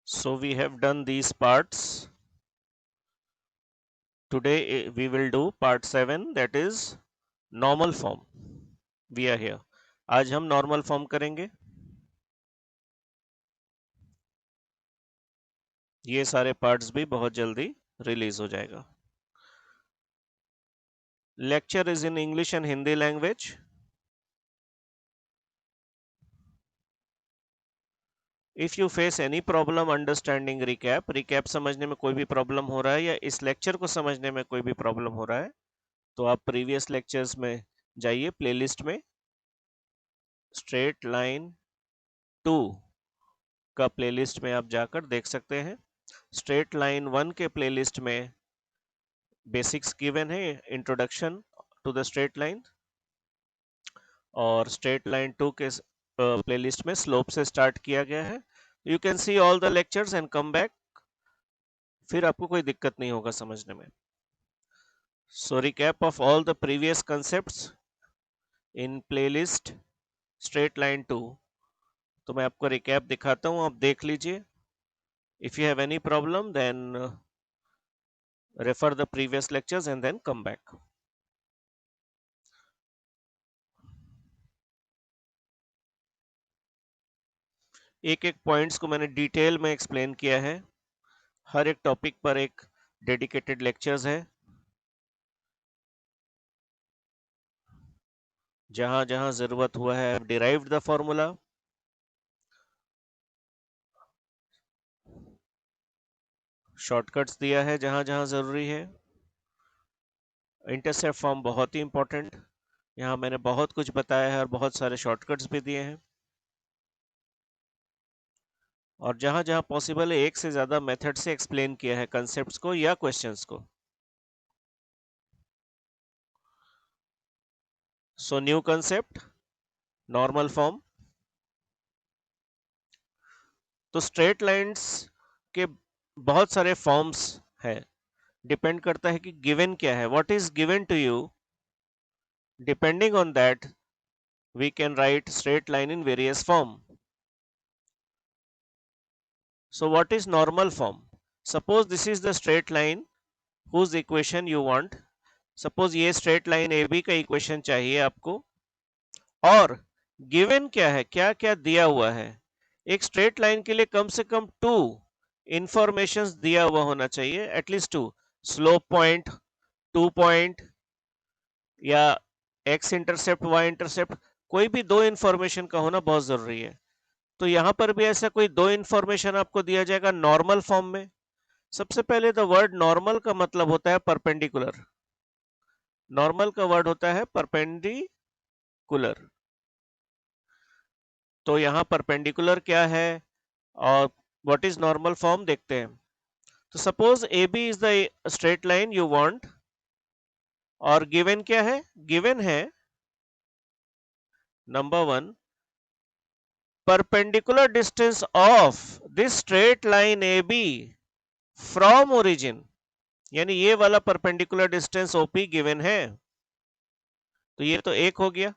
So we have done these parts. Today we will do part 7, that is normal form. We are here. आज हम normal form करेंगे. ये सारे parts भी बहुत जल्दी रिलीज हो जाएगा. Lecture is in English and Hindi language. If you face any problem understanding recap समझने में कोई भी प्रॉब्लम हो रहा है या इस लेक्चर को समझने में कोई भी प्रॉब्लम हो रहा है तो आप प्रीवियस लेक्चर्स में जाइए, प्लेलिस्ट में स्ट्रेट लाइन 2 का प्लेलिस्ट में आप जाकर देख सकते हैं. स्ट्रेट लाइन 1 के प्लेलिस्ट में बेसिक्स गिवन है, introduction to the straight line, और स्ट्रेट लाइन 2 के प्लेलिस्ट में स्लोप से स्टार्ट किया गया है. You can see all the lectures and come back, फिर आपको कोई दिक्कत नहीं होगा समझने में. So recap of all the previous concepts in playlist straight line 2. तो मैं आपको recap दिखाता हूँ, आप देख लीजिए. If you have any problem then refer the previous lectures and then come back. एक एक पॉइंट्स को मैंने डिटेल में एक्सप्लेन किया है. हर एक टॉपिक पर एक डेडिकेटेड लेक्चर्स है. जहां जहां जरूरत हुआ है डिराइव्ड द फॉर्मूला. शॉर्टकट्स दिया है जहां जहां जरूरी है. इंटरसेप्ट फॉर्म बहुत ही इंपॉर्टेंट, यहाँ मैंने बहुत कुछ बताया है और बहुत सारे शॉर्टकट्स भी दिए हैं. और जहां जहां पॉसिबल है एक से ज्यादा मेथड से एक्सप्लेन किया है कंसेप्ट्स को या क्वेश्चंस को. So new concept normal form. तो स्ट्रेट लाइंस के बहुत सारे फॉर्म्स हैं, डिपेंड करता है कि गिवन क्या है, what is given to you. Depending on that we can write straight line in various form. So what is normal form? Suppose this is the straight line whose equation you want. Suppose ये straight line AB का equation चाहिए आपको, और given क्या है, क्या क्या दिया हुआ है. एक straight line के लिए कम से कम 2 informations दिया हुआ होना चाहिए, at least 2. Slope point, 2 point, या x intercept, y intercept, कोई भी 2 information का होना बहुत जरूरी है. तो यहां पर भी ऐसा कोई 2 इंफॉर्मेशन आपको दिया जाएगा नॉर्मल फॉर्म में. सबसे पहले द वर्ड नॉर्मल का मतलब होता है परपेंडिकुलर. नॉर्मल का वर्ड होता है परपेंडिकुलर. तो यहां परपेंडिकुलर क्या है और व्हाट इज नॉर्मल फॉर्म देखते हैं. तो suppose a b is the straight line you want, और गिवन क्या है, गिवन है number 1, perpendicular distance of this straight line AB from origin, यानी ये वाला परपेंडिकुलर डिस्टेंस OP गिवन है. तो ये तो एक हो गया.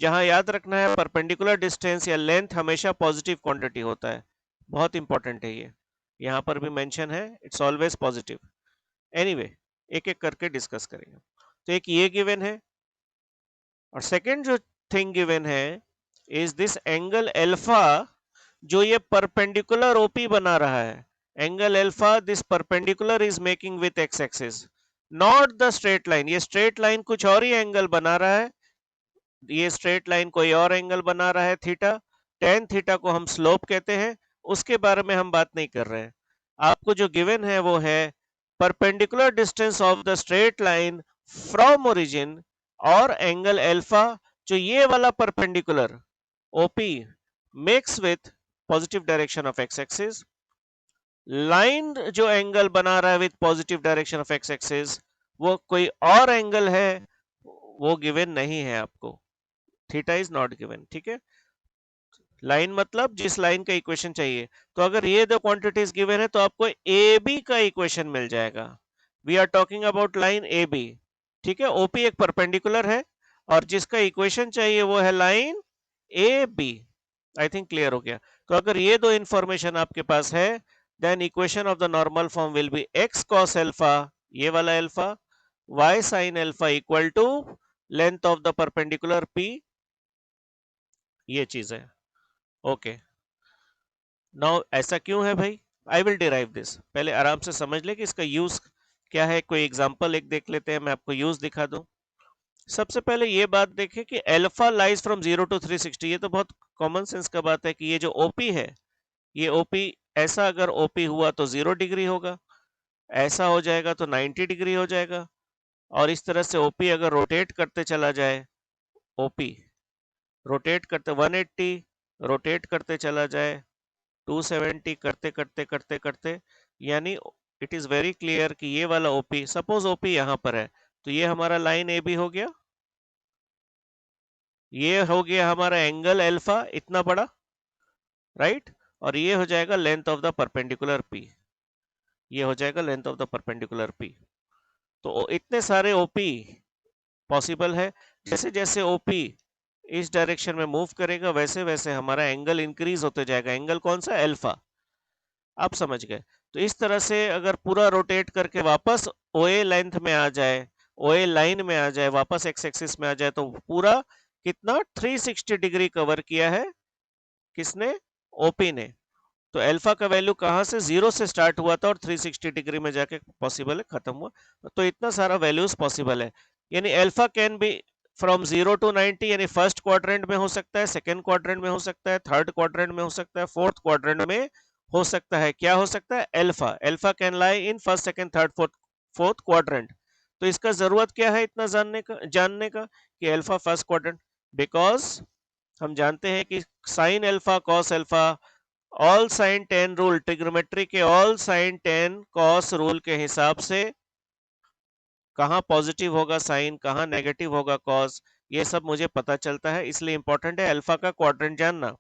जहां याद रखना है परपेंडिकुलर डिस्टेंस या लेंथ हमेशा पॉजिटिव क्वांटिटी होता है, बहुत इंपॉर्टेंट है ये. यहां पर भी मेंशन है, इट्स ऑलवेज पॉजिटिव. एनीवे एक एक करके डिस्कस करेंगे. तो एक ये गिवन है, और सेकंड जो थिंग गिवन है इज दिस एंगल एल्फा, जो ये परपेंडिकुलर ओपी बना रहा है. Angle alpha this perpendicular is making with X axis, not the straight line. ये स्ट्रेट लाइन कुछ और ही एंगल बना रहा है, ये स्ट्रेट लाइन कोई और एंगल बना रहा है थीटा. टेन थीटा को हम स्लोप कहते हैं, उसके बारे में हम बात नहीं कर रहे हैं. आपको जो गिवन है वो है perpendicular distance of the straight line from origin और एंगल एल्फा, जो ये वाला perpendicular OP makes with positive direction of x axis. Line जो एंगल बना रहा है with positive direction of x axis वो कोई और एंगल है, वो गिवन नहीं है आपको. Theta is not given. ठीक है, लाइन मतलब जिस लाइन का इक्वेशन चाहिए. तो अगर ये दो क्वांटिटीज गिवन है तो आपको ए बी का इक्वेशन मिल जाएगा. We are talking about line a b. ठीक है, ओपी एक परपेंडिकुलर है और जिसका इक्वेशन चाहिए वो है line a b. I think clear हो गया। तो अगर ये दो इंफॉर्मेशन आपके पास है, then equation of the normal form will be x cos alpha, ये वाला alpha, y sin alpha equal to length of the perpendicular p, ये चीज है। ओके, नाउ ऐसा क्यों है भाई, आई विल डिराइव दिस, पहले आराम से समझ ले कि इसका यूज क्या है। कोई एग्जांपल एक देख लेते हैं, मैं आपको यूज दिखा दूं। सबसे पहले ये बात देखें कि अल्फा लाइज फ्रॉम 0 to 360, ये तो बहुत कॉमन सेंस का बात है कि ये जो ओपी है, ये ओपी ऐसा अगर ओपी हुआ तो 0 डिग्री होगा, ऐसा हो जाएगा तो 90 डिग्री हो जाएगा, और इस तरह से ओपी अगर रोटेट करते चला जाए, ओपी रोटेट करते 180, रोटेट करते चला जाए 270, करते करते करते करते, यानी इट इज वेरी क्लियर कि ये वाला ओपी, सपोज ओपी यहां पर है, तो ये हमारा लाइन ए बी हो गया, ये हो गया हमारा एंगल अल्फा इतना बड़ा, राइट, और ये हो जाएगा length of the perpendicular P, ये हो जाएगा length of the perpendicular P. तो इतने सारे ओपी पॉसिबल है, जैसे जैसे ओपी इस डायरेक्शन में मूव करेगा वैसे वैसे हमारा एंगल इंक्रीज होते जाएगा, एंगल कौन सा, अल्फा, आप समझ गए। तो इस तरह से अगर पूरा रोटेट करके वापस ओए लेंथ में आ जाए, ओए लाइन में आ जाए, वापस एक्स एक्सिस में आ जाए, तो पूरा कितना 360 डिग्री कवर किया है किसने, ओपी ने। तो अल्फा का वैल्यू कहां से, 0 से स्टार्ट हुआ था और 360 डिग्री में जाके पॉसिबल है खत्म हुआ, तो इतना सारा वैल्यूज पॉसिबल है। यानी alpha can be from 0 to 90, यानी फर्स्ट क्वाड्रेंट में हो सकता है, सेकंड क्वाड्रेंट में हो सकता है, थर्ड क्वाड्रेंट में हो सकता है, फोर्थ क्वाड्रेंट में हो सकता है। क्या हो सकता है, alpha, alpha can lie in first second third fourth quadrant. तो इसका जरूरत क्या है इतना जानने का कि अल्फा फर्स्ट क्वाड्रेंट, बिकॉज हम जानते हैं कि sine alpha cos alpha, all sine tan rule, trigonometry के all sine tan cos rule के हिसाब से कहां पॉजिटिव होगा साइन, कहां नेगेटिव होगा कॉस, ये सब मुझे पता चलता है। इसलिए इंपॉर्टेंट है अल्फा का क्वाड्रेंट जानना।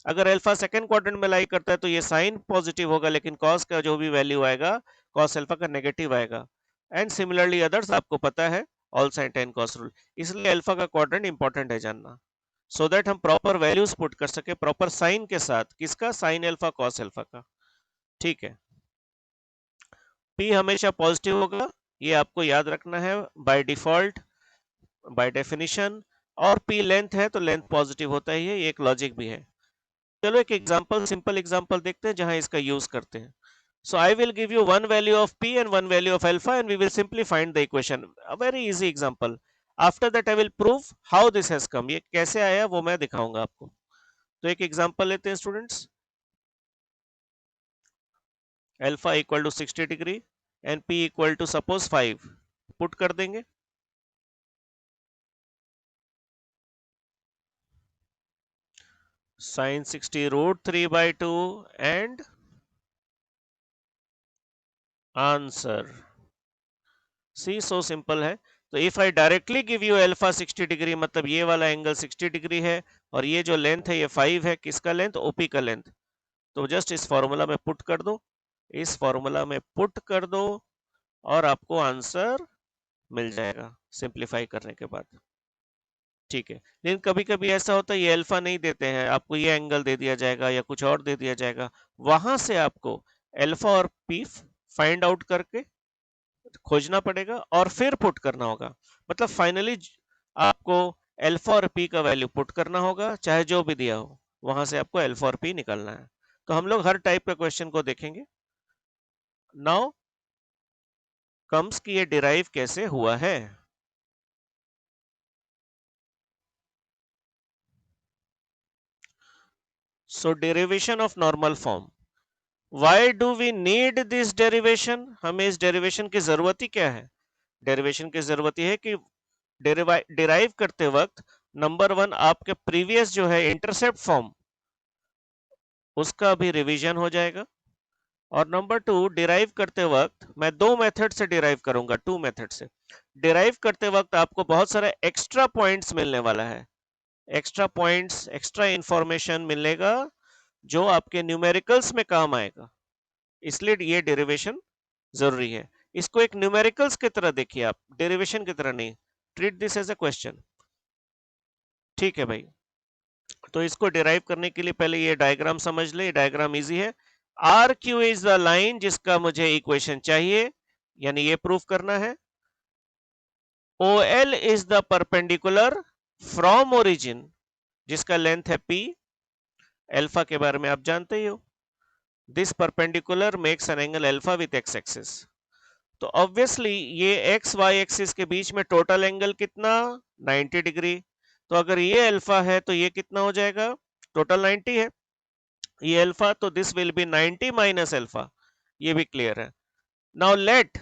अगर अल्फा सेकंड क्वाड्रेंट में लाई करता है तो ये साइन पॉजिटिव होगा, लेकिन कॉस का जो भी वैल्यू आएगा कॉस अल्फा का नेगेटिव आएगा, एंड सिमिलरली अदर्स आपको पता है all sine tan cos rule. इसलिए अल्फा का क्वाड्रेंट इंपॉर्टेंट है जानना, सो दैट हम प्रॉपर वैल्यूज पुट कर सके प्रॉपर साइन के साथ, किसका, साइन अल्फा कॉस अल्फा का। ठीक है, पी हमेशा पॉजिटिव होगा, ये आपको याद रखना है बाय डिफॉल्ट, बाय डेफिनेशन, और पी लेंथ है तो लेंथ पॉजिटिव होता ही है, ये एक लॉजिक भी है। चलो एक एग्जांपल, सिंपल एग्जांपल देखते हैं जहां इसका यूज करते हैं। So I will give you one value of p and one value of alpha and we will simply find the equation. A very easy example. After that I will prove how this has come. ये कैसे आया वो मैं दिखाऊंगा आपको। तो एक example लेते हैं students, alpha equal to 60 degree and p equal to suppose 5, put कर देंगे। sin 60 root 3 by 2 and answer, see so simple है। तो if I directly give you alpha 60 degree, मतलब ये वाला एंगल 60 डिग्री है और ये जो लेंथ है ये 5 है, किसका लेंथ, ओपी का लेंथ। तो जस्ट इस फॉर्मूला में पुट कर दो, इस फॉर्मूला में पुट कर दो और आपको आंसर मिल जाएगा सिंप्लीफाई करने के बाद। ठीक है, लेकिन कभी कभी ऐसा होता है ये अल्फा नहीं देते हैं, आपको ये एंगल दे दिया जाएगा या कुछ और दे दिया जाएगा, वहां से आपको अल्फा और पी फाइंड आउट करके खोजना पड़ेगा और फिर पुट करना होगा। मतलब फाइनली आपको अल्फा और पी का वैल्यू पुट करना होगा, चाहे जो भी दिया हो, वहां से आपको अल्फा और पी निकालना है। तो हम लोग हर टाइप के क्वेश्चन को देखेंगे। नाउ कम्स कि ये डिराइव कैसे हुआ है। So derivation of normal form, why do we need this derivation, हमें इस डेरिवेशन की जरूरत ही क्या है। डेरिवेशन की जरूरत यह है कि डिराइव करते वक्त नंबर वन आपके प्रीवियस जो है इंटरसेप्ट फॉर्म उसका भी रिवीजन हो जाएगा, और नंबर टू डिराइव करते वक्त मैं दो मेथड से डिराइव करूंगा, टू मेथड से डिराइव करते वक्त आपको बहुत सारे एक्स्ट्रा पॉइंट्स मिलने वाला है, एक्स्ट्रा पॉइंट्स, एक्स्ट्रा इंफॉर्मेशन मिलेगा जो आपके न्यूमेरिकल्स में काम आएगा, इसलिए ये डेरिवेशन जरूरी है। इसको एक न्यूमेरिकल्स की तरह देखिए आप, डेरिवेशन की तरह नहीं, treat this as a question. ठीक है भाई, तो इसको डिराइव करने के लिए पहले ये डायग्राम समझ ले, डायग्राम इजी है। R Q is the line जिसका मुझे इक्वेशन चाहिए, यानी ये प्रूफ करना है। O L is the perpendicular from origin जिसका लेंथ है पी, एल्फा के बारे में आप जानते ही हो। This perpendicular makes an angle alpha with X axis. तो ऑब्वियसली ये एक्स वाई एक्सिस के बीच में टोटल एंगल कितना, 90 डिग्री। तो अगर ये अल्फा है तो ये कितना हो जाएगा, टोटल 90 है, ये अल्फा, तो this will be 90 minus alpha, ये भी क्लियर है। Now let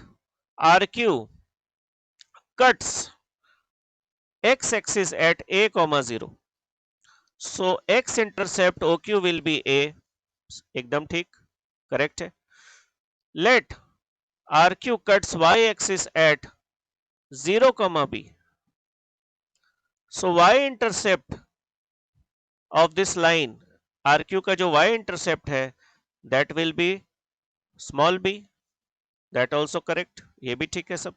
R Q cuts x axis at a comma 0, so x intercept OQ will be a, एकदम ठीक, करेक्ट है। let RQ cuts y axis at 0 comma b, so y intercept of this line RQ का जो y intercept है that will be small b, that also correct, ये भी ठीक है सब।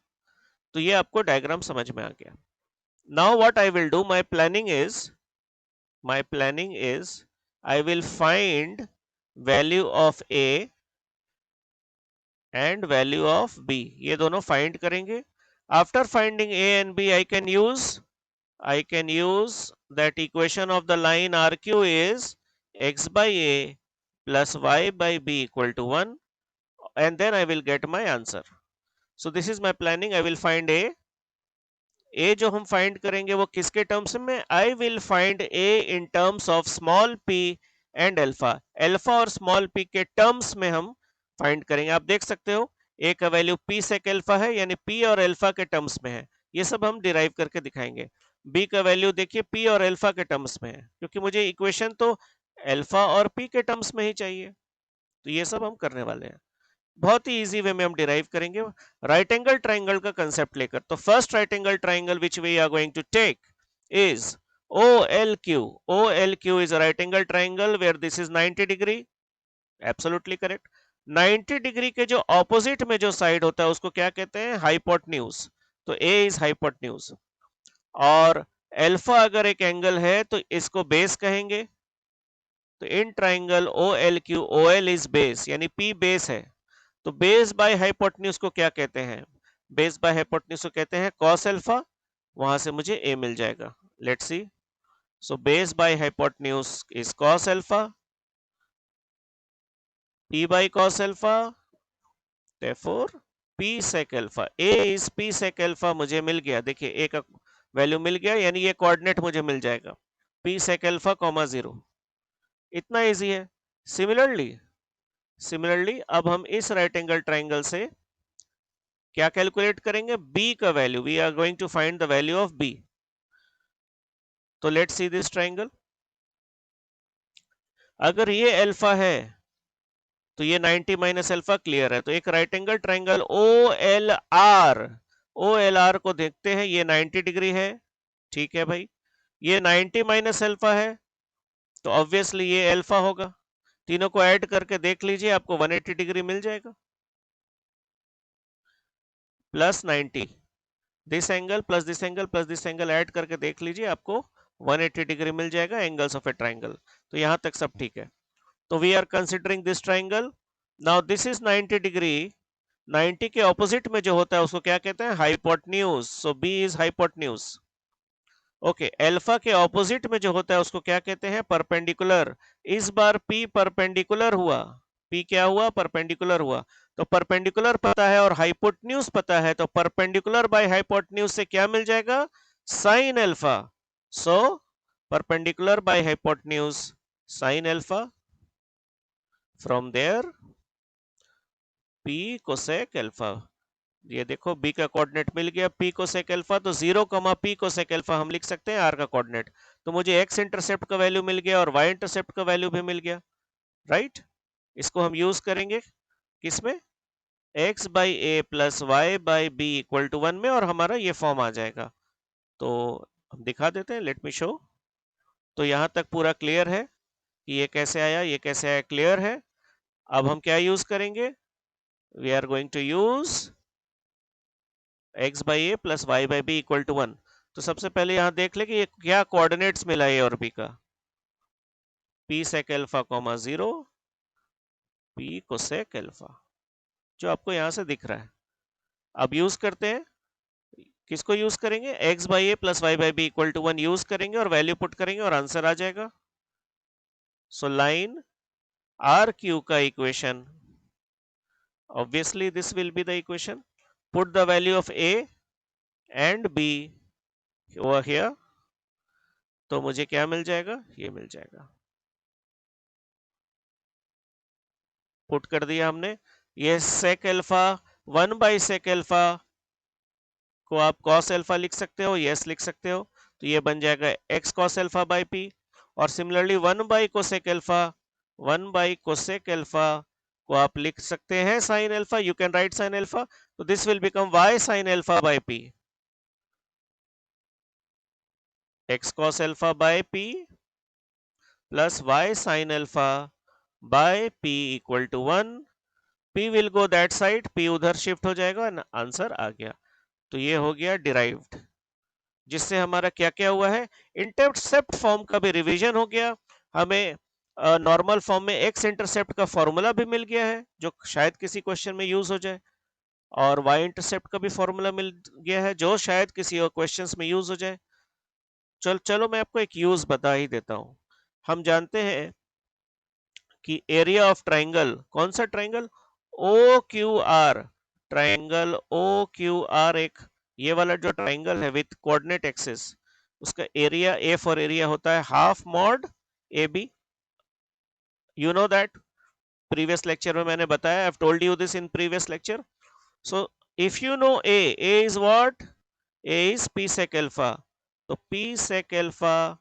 तो ये आपको डायग्राम समझ में आ गया। now what I will do, my planning is I will find value of a and value of b, ये दोनों फाइंड करेंगे। after finding a and b I can use that equation of the line RQ is x by a plus y by b equal to 1, and then I will get my answer. So this is my planning. I will find a जो हम find करेंगे वो किसके terms में, आई will find A in terms of small P and alpha, alpha और small P के terms में हम फाइंड करेंगे। आप देख सकते हो ए का वैल्यू पी सेक अल्फा है, यानी पी और अल्फा के टर्म्स में है, ये सब हम डिराइव करके दिखाएंगे। बी का वैल्यू देखिए पी और अल्फा के टर्म्स में है, क्योंकि मुझे इक्वेशन तो अल्फा और पी के टर्म्स में ही चाहिए, तो ये सब हम करने वाले हैं। बहुत ही इजी वे में हम डिराइव करेंगे राइट एंगल ट्राइंगल का कंसेप्ट लेकर। तो first right angle triangle which we are going to take is OLQ. OLQ is a right angle triangle where this is 90 degree, absolutely correct। 90 degree के जो opposite में जो side होता है उसको क्या कहते हैं, हाइपोटेन्यूज। तो A इज हाइपोटेन्यूज, और अल्फा अगर एक एंगल है तो इसको बेस कहेंगे। तो in triangle OLQ, OL is base, यानी P बेस है। तो बेस बाय हाइपोटेन्यूज को क्या कहते हैं, बेस बाय हाइपोटेन्यूज को कहते हैं कॉस अल्फा, वहां से मुझे ए मिल जाएगा। Let's see, so base by hypotenuse is cos alpha, P by cos alpha, therefore p sec alpha, a is p sec alpha मुझे मिल गया। देखिए a का वैल्यू मिल गया, यानी ये कोऑर्डिनेट मुझे मिल जाएगा p sec अल्फा कॉमा 0, इतना इजी है। सिमिलरली अब हम इस राइट एंगल ट्राइंगल से क्या कैलकुलेट करेंगे, b का value, we are going to find the value of b। तो लेट्स सी दिस ट्राइंगल, अगर ये अल्फा है तो ये 90 माइनस अल्फा क्लियर है। तो एक राइट एंगल ट्राइंगल OLR को देखते हैं, ये 90 डिग्री है, ठीक है भाई। ये 90 माइनस अल्फा है, तो ऑब्वियसली ये अल्फा होगा। तीनों को ऐड करके देख लीजिए, आपको 180 डिग्री मिल जाएगा, plus 90, this angle plus this angle plus this angle add करके देख लीजिए, आपको 180 डिग्री मिल जाएगा एंगल्स ऑफ ए ट्राइंगल। तो यहां तक सब ठीक है। तो we are considering this triangle. Now this is 90 degree, 90 के ऑपोजिट में जो होता है उसको क्या कहते हैं, hypotenuse. So B is hypotenuse. Okay, alpha के ऑपोजिट में जो होता है उसको क्या कहते हैं, परपेंडिकुलर। इस बार पी परपेंडिकुलर हुआ, पी क्या हुआ, परपेंडिकुलर हुआ। तो परपेंडिकुलर पता है और हाइपोटेन्यूज पता है, तो परपेंडिकुलर बाय हाइपोटेन्यूज से क्या मिल जाएगा, sine alpha. So perpendicular by hypotenuse sine alpha, from there p cosec alpha. ये देखो b का कोऑर्डिनेट मिल गया p कोसेक अल्फा, तो 0 p कोसेक अल्फा हम लिख सकते हैं r का कोऑर्डिनेट। तो मुझे x इंटरसेप्ट का वैल्यू मिल गया और y इंटरसेप्ट का वैल्यू भी मिल गया, राइट। इसको हम यूज करेंगे किसमें, x by A plus Y by B equal to 1 में, और हमारा ये फॉर्म आ जाएगा। तो हम दिखा देते हैं, लेट मी शो। तो यहां तक पूरा क्लियर है कि ये कैसे आया, ये कैसे आया, क्लियर है। अब हम क्या यूज करेंगे, we are going to use x by A plus Y by B equal to 1। तो सबसे पहले यहां देख ले कि ये क्या कोऑर्डिनेट्स मिला ए और बी का। p sec alpha comma 0 p cosec alpha, जो आपको यहां से दिख रहा है। अब यूज करते हैं, किसको यूज करेंगे, x by A plus Y by B equal to 1 use करेंगे और वैल्यू पुट करेंगे और आंसर आ जाएगा। सो लाइन आर क्यू का equation, obviously this will be the equation, put the value of a and b over here, तो मुझे क्या मिल जाएगा, ये मिल जाएगा, पुट कर दिया हमने। ये sec alpha 1 by sec alpha को आप कॉस अल्फा लिख सकते हो, यस लिख सकते हो, तो ये बन जाएगा X cos alpha by P. और similarly 1 by cosec alpha, 1 by cosec alpha को आप लिख सकते हैं sine alpha, you can write sine alpha, तो this will become Y sine alpha by P, X cos alpha by P plus Y sine alpha by P equal to 1, P will go that side, P उधर shift हो जाएगा, answer आ गया। तो ये हो गया derived, जिससे हमारा क्या क्या हुआ है, इंटरसेप्ट फॉर्म का भी रिवीजन हो गया, हमें नॉर्मल फॉर्म में एक्स इंटरसेप्ट का फॉर्मूला भी मिल गया है जो शायद किसी क्वेश्चन में यूज हो जाए, और वाई इंटरसेप्ट का भी फॉर्मूला मिल गया है जो शायद किसी और क्वेश्चंस में यूज हो जाए। चलो मैं आपको एक यूज बता ही देता हूं। हम जानते हैं कि एरिया ऑफ ट्राइंगल, कौन सा triangle, O Q R, triangle O Q R, एक ये वाला जो ट्राइंगल है विथ कोऑर्डिनेट एक्सिस, उसका एरिया, ए फॉर एरिया होता है half mod A B, you know that, previous lecture में मैंने बताया, I have told you this in previous lecture. So if you know A is what, A is P sec alpha, तो P sec alpha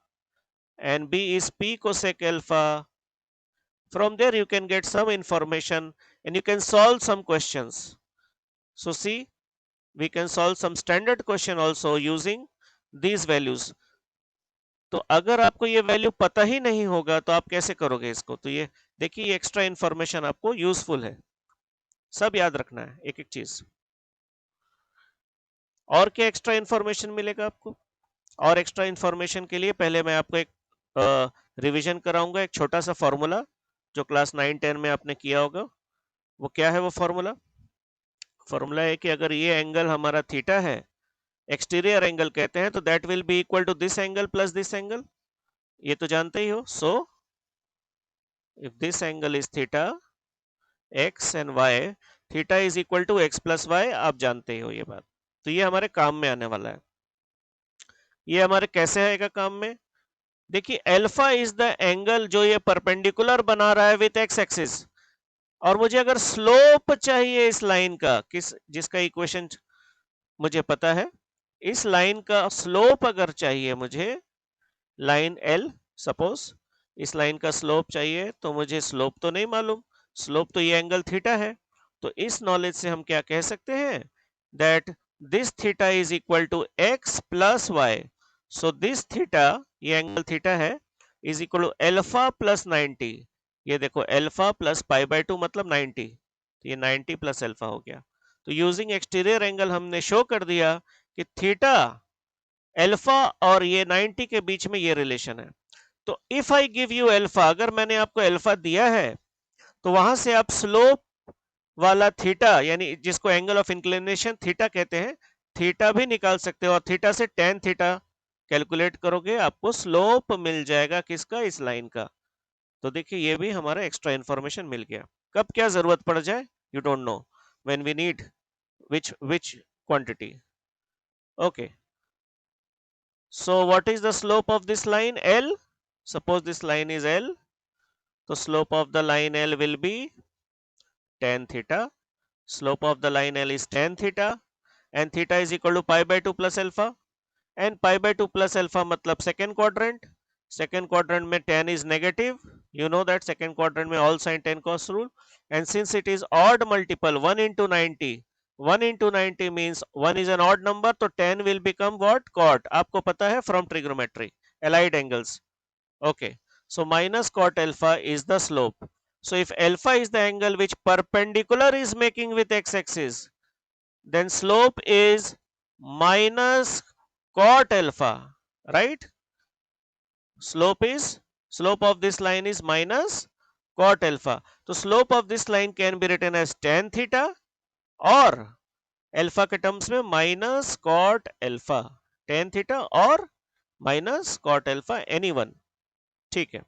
and b is p cosec alpha. From there you can get some information and you can solve some questions. So see, we can solve some standard question also using these values. तो अगर आपको ये value पता ही नहीं होगा तो आप कैसे करोगे इसको, तो ये देखिए एक्स्ट्रा इंफॉर्मेशन आपको यूजफुल है, सब याद रखना है एक एक चीज। और क्या एक्स्ट्रा इंफॉर्मेशन मिलेगा आपको, और एक्स्ट्रा इंफॉर्मेशन के लिए पहले मैं आपको एक रिवीजन कराऊंगा, एक छोटा सा फॉर्मूला जो क्लास 9-10 में आपने किया होगा। वो क्या है वो फॉर्मूला, फॉर्मूला है कि अगर ये एंगल हमारा थीटा है, एक्सटीरियर एंगल कहते हैं, तो that will be equal to this angle plus this angle, ये तो जानते ही हो। So if this angle is theta, X and Y, theta is equal to X plus Y, आप जानते ही हो ये बात, तो ये हमारे काम में आने वाला है। ये हमारे कैसे आएगा काम में, देखिए अल्फा इज द एंगल जो ये परपेंडिकुलर बना रहा है विथ एक्स एक्सिस, और मुझे अगर स्लोप चाहिए इस लाइन का, किस जिसका इक्वेशन मुझे पता है, इस लाइन का स्लोप अगर चाहिए मुझे, लाइन एल सपोज, इस लाइन का स्लोप चाहिए, तो मुझे स्लोप तो नहीं मालूम, स्लोप तो ये एंगल थीटा है, तो इस नॉलेज से हम क्या कह सकते हैं, that this theta is equal to X plus Y, so this theta, ये एंगल थीटा है, is equal to alpha plus 90, ये देखो एल्फा प्लस पाई बाय 2 मतलब 90, तो ये 90 प्लस एल्फा हो गया। तो यूजिंग एक्सटीरियर एंगल हमने शो कर दिया कि थीटा, एल्फा और ये 90 के बीच में ये रिलेशन है। तो if I give you alpha, अगर मैंने आपको एल्फा दिया है, तो वहां से आप स्लोप वाला थीटा, यानी जिसको एंगल ऑफ इंक्लिनेशन थीटा कहते हैं, थीटा भी निकाल सकते हो, और थीटा से टेन थीटा कैलकुलेट करोगे, आपको स्लोप मिल जाएगा किसका, इस लाइन का। तो देखिए ये भी हमारा एक्स्ट्रा इंफॉर्मेशन मिल गया, कब क्या जरूरत पड़ जाए you don't know, when we need which quantity. Okay, so what is the slope of this line L, suppose this line is L, so slope of the line L will be tan theta, slope of the line L is tan theta, and theta is equal to pi by 2 plus alpha, and pi by 2 plus alpha matlab second quadrant, second quadrant में tan is negative, you know that second quadrant में all sin tan cos rule, and since it is odd multiple 1 into 90, 1 into 90 means 1 is an odd number, तो tan will become what, cot, आपको पता है from trigonometry, allied angles. Okay, so minus cot alpha is the slope. So if alpha is the angle which perpendicular is making with x-axis, then slope is minus cot alpha, right? Slope is Slope of this line is minus cot alpha. So slope of this line can be written as tan theta or alpha के terms में minus cot alpha, tan theta और minus cot alpha, any one. ठीक है.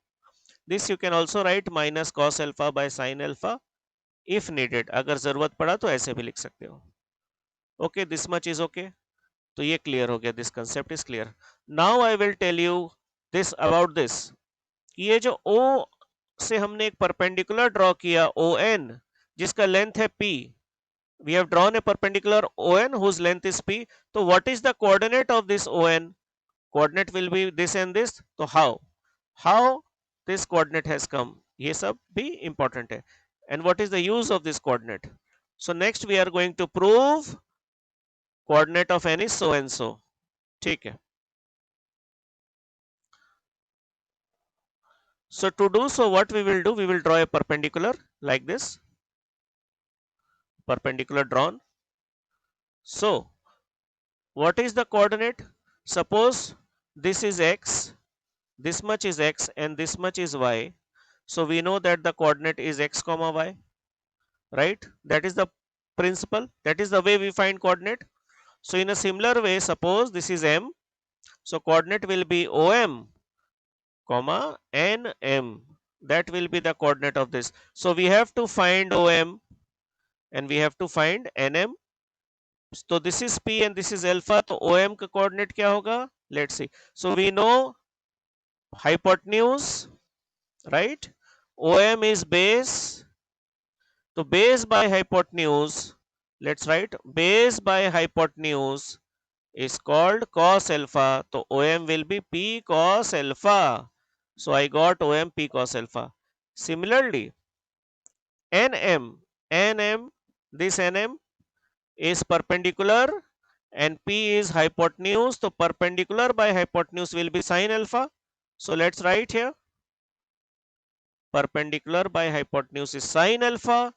This you can also write minus cos alpha by sine alpha if needed. अगर जरूरत पड़ा तो ऐसे भी लिख सकते हो. Okay, this much is okay. तो ये क्लियर हो गया, this concept is clear. Now I will tell you this about this. ये जो O से हमने एक परपेंडिकुलर ड्रॉ किया ON जिसका लेंथ है P. We have drawn a perpendicular ON whose length is P. So what is the coordinate of this ON? Coordinate will be this and this. So how this coordinate has come? ये सब भी important है. And what is the use of this coordinate? So next we are going to prove coordinate of n is so and so. ठीक है. So to do so, what we will do, we will draw a perpendicular like this. Perpendicular drawn. So what is the coordinate? Suppose this is x, this much is x and this much is y. So we know that the coordinate is x comma y, right? That is the principle. That is the way we find coordinate. So in a similar way, suppose this is m. So coordinate will be OM comma NM. That will be the coordinate of this. So we have to find OM and we have to find NM. So this is P and this is alpha. So OM का coordinate क्या होगा? Let's see. So we know hypotenuse, right? OM is base. So base by hypotenuse, let's write base by hypotenuse is called cos alpha. So OM will be P cos alpha. So I got OM P cos alpha. Similarly, NM, this NM is perpendicular and P is hypotenuse. So perpendicular by hypotenuse will be sin alpha. So let's write here perpendicular by hypotenuse is sin alpha.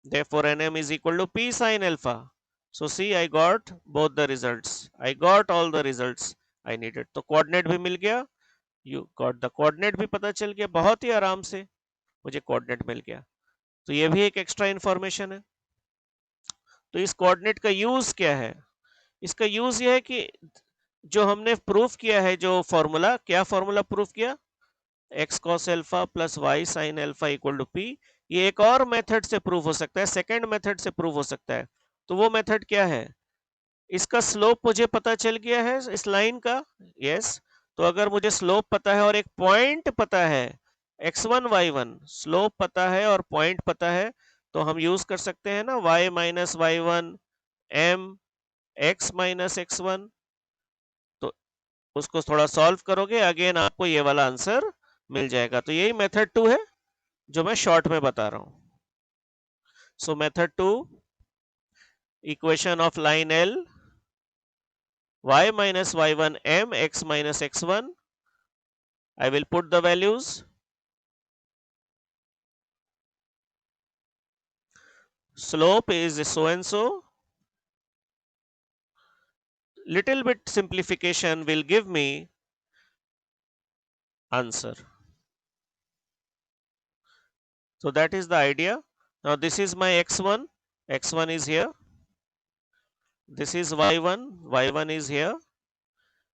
Therefore NM is equal to P sin alpha. So see, I got both the results. I got all the results I needed. तो coordinate भी मिल गया, you got the coordinate भी पता चल गया, बहुत ही आराम से मुझे coordinate मिल गया. तो ये भी एक एक्स्ट्रा इंफॉर्मेशन है. तो इस कोऑर्डिनेट का यूज क्या है? इसका यूज ये है कि जो हमने प्रूफ किया है, जो फॉर्मूला, क्या फॉर्मूला प्रूफ किया, x cos alpha plus y sin alpha equal to p. ये एक और मेथड से प्रूफ हो सकता है, सेकंड मेथड से प्रूफ हो सकता है. तो वो मेथड क्या है? इसका स्लोप मुझे पता चल गया है इस लाइन का, यस. तो अगर मुझे स्लोप पता है और एक पॉइंट पता है x1 y1, स्लोप पता है और पॉइंट पता है, तो हम यूज कर सकते हैं ना y minus y1 m x minus x1. तो उसको थोड़ा सॉल्व करोगे, अगेन आपको ये वाला आंसर मिल जाएगा. तो यही मेथड 2 है जो मैं शॉर्ट में बता रहा हूं. सो method 2, equation of line L, y minus y1 m x minus x1. I will put the values. Slope is so and so. Little bit simplification will give me answer. So that is the idea. Now this is my x1. X1 is here. This is y1. Y1 is here.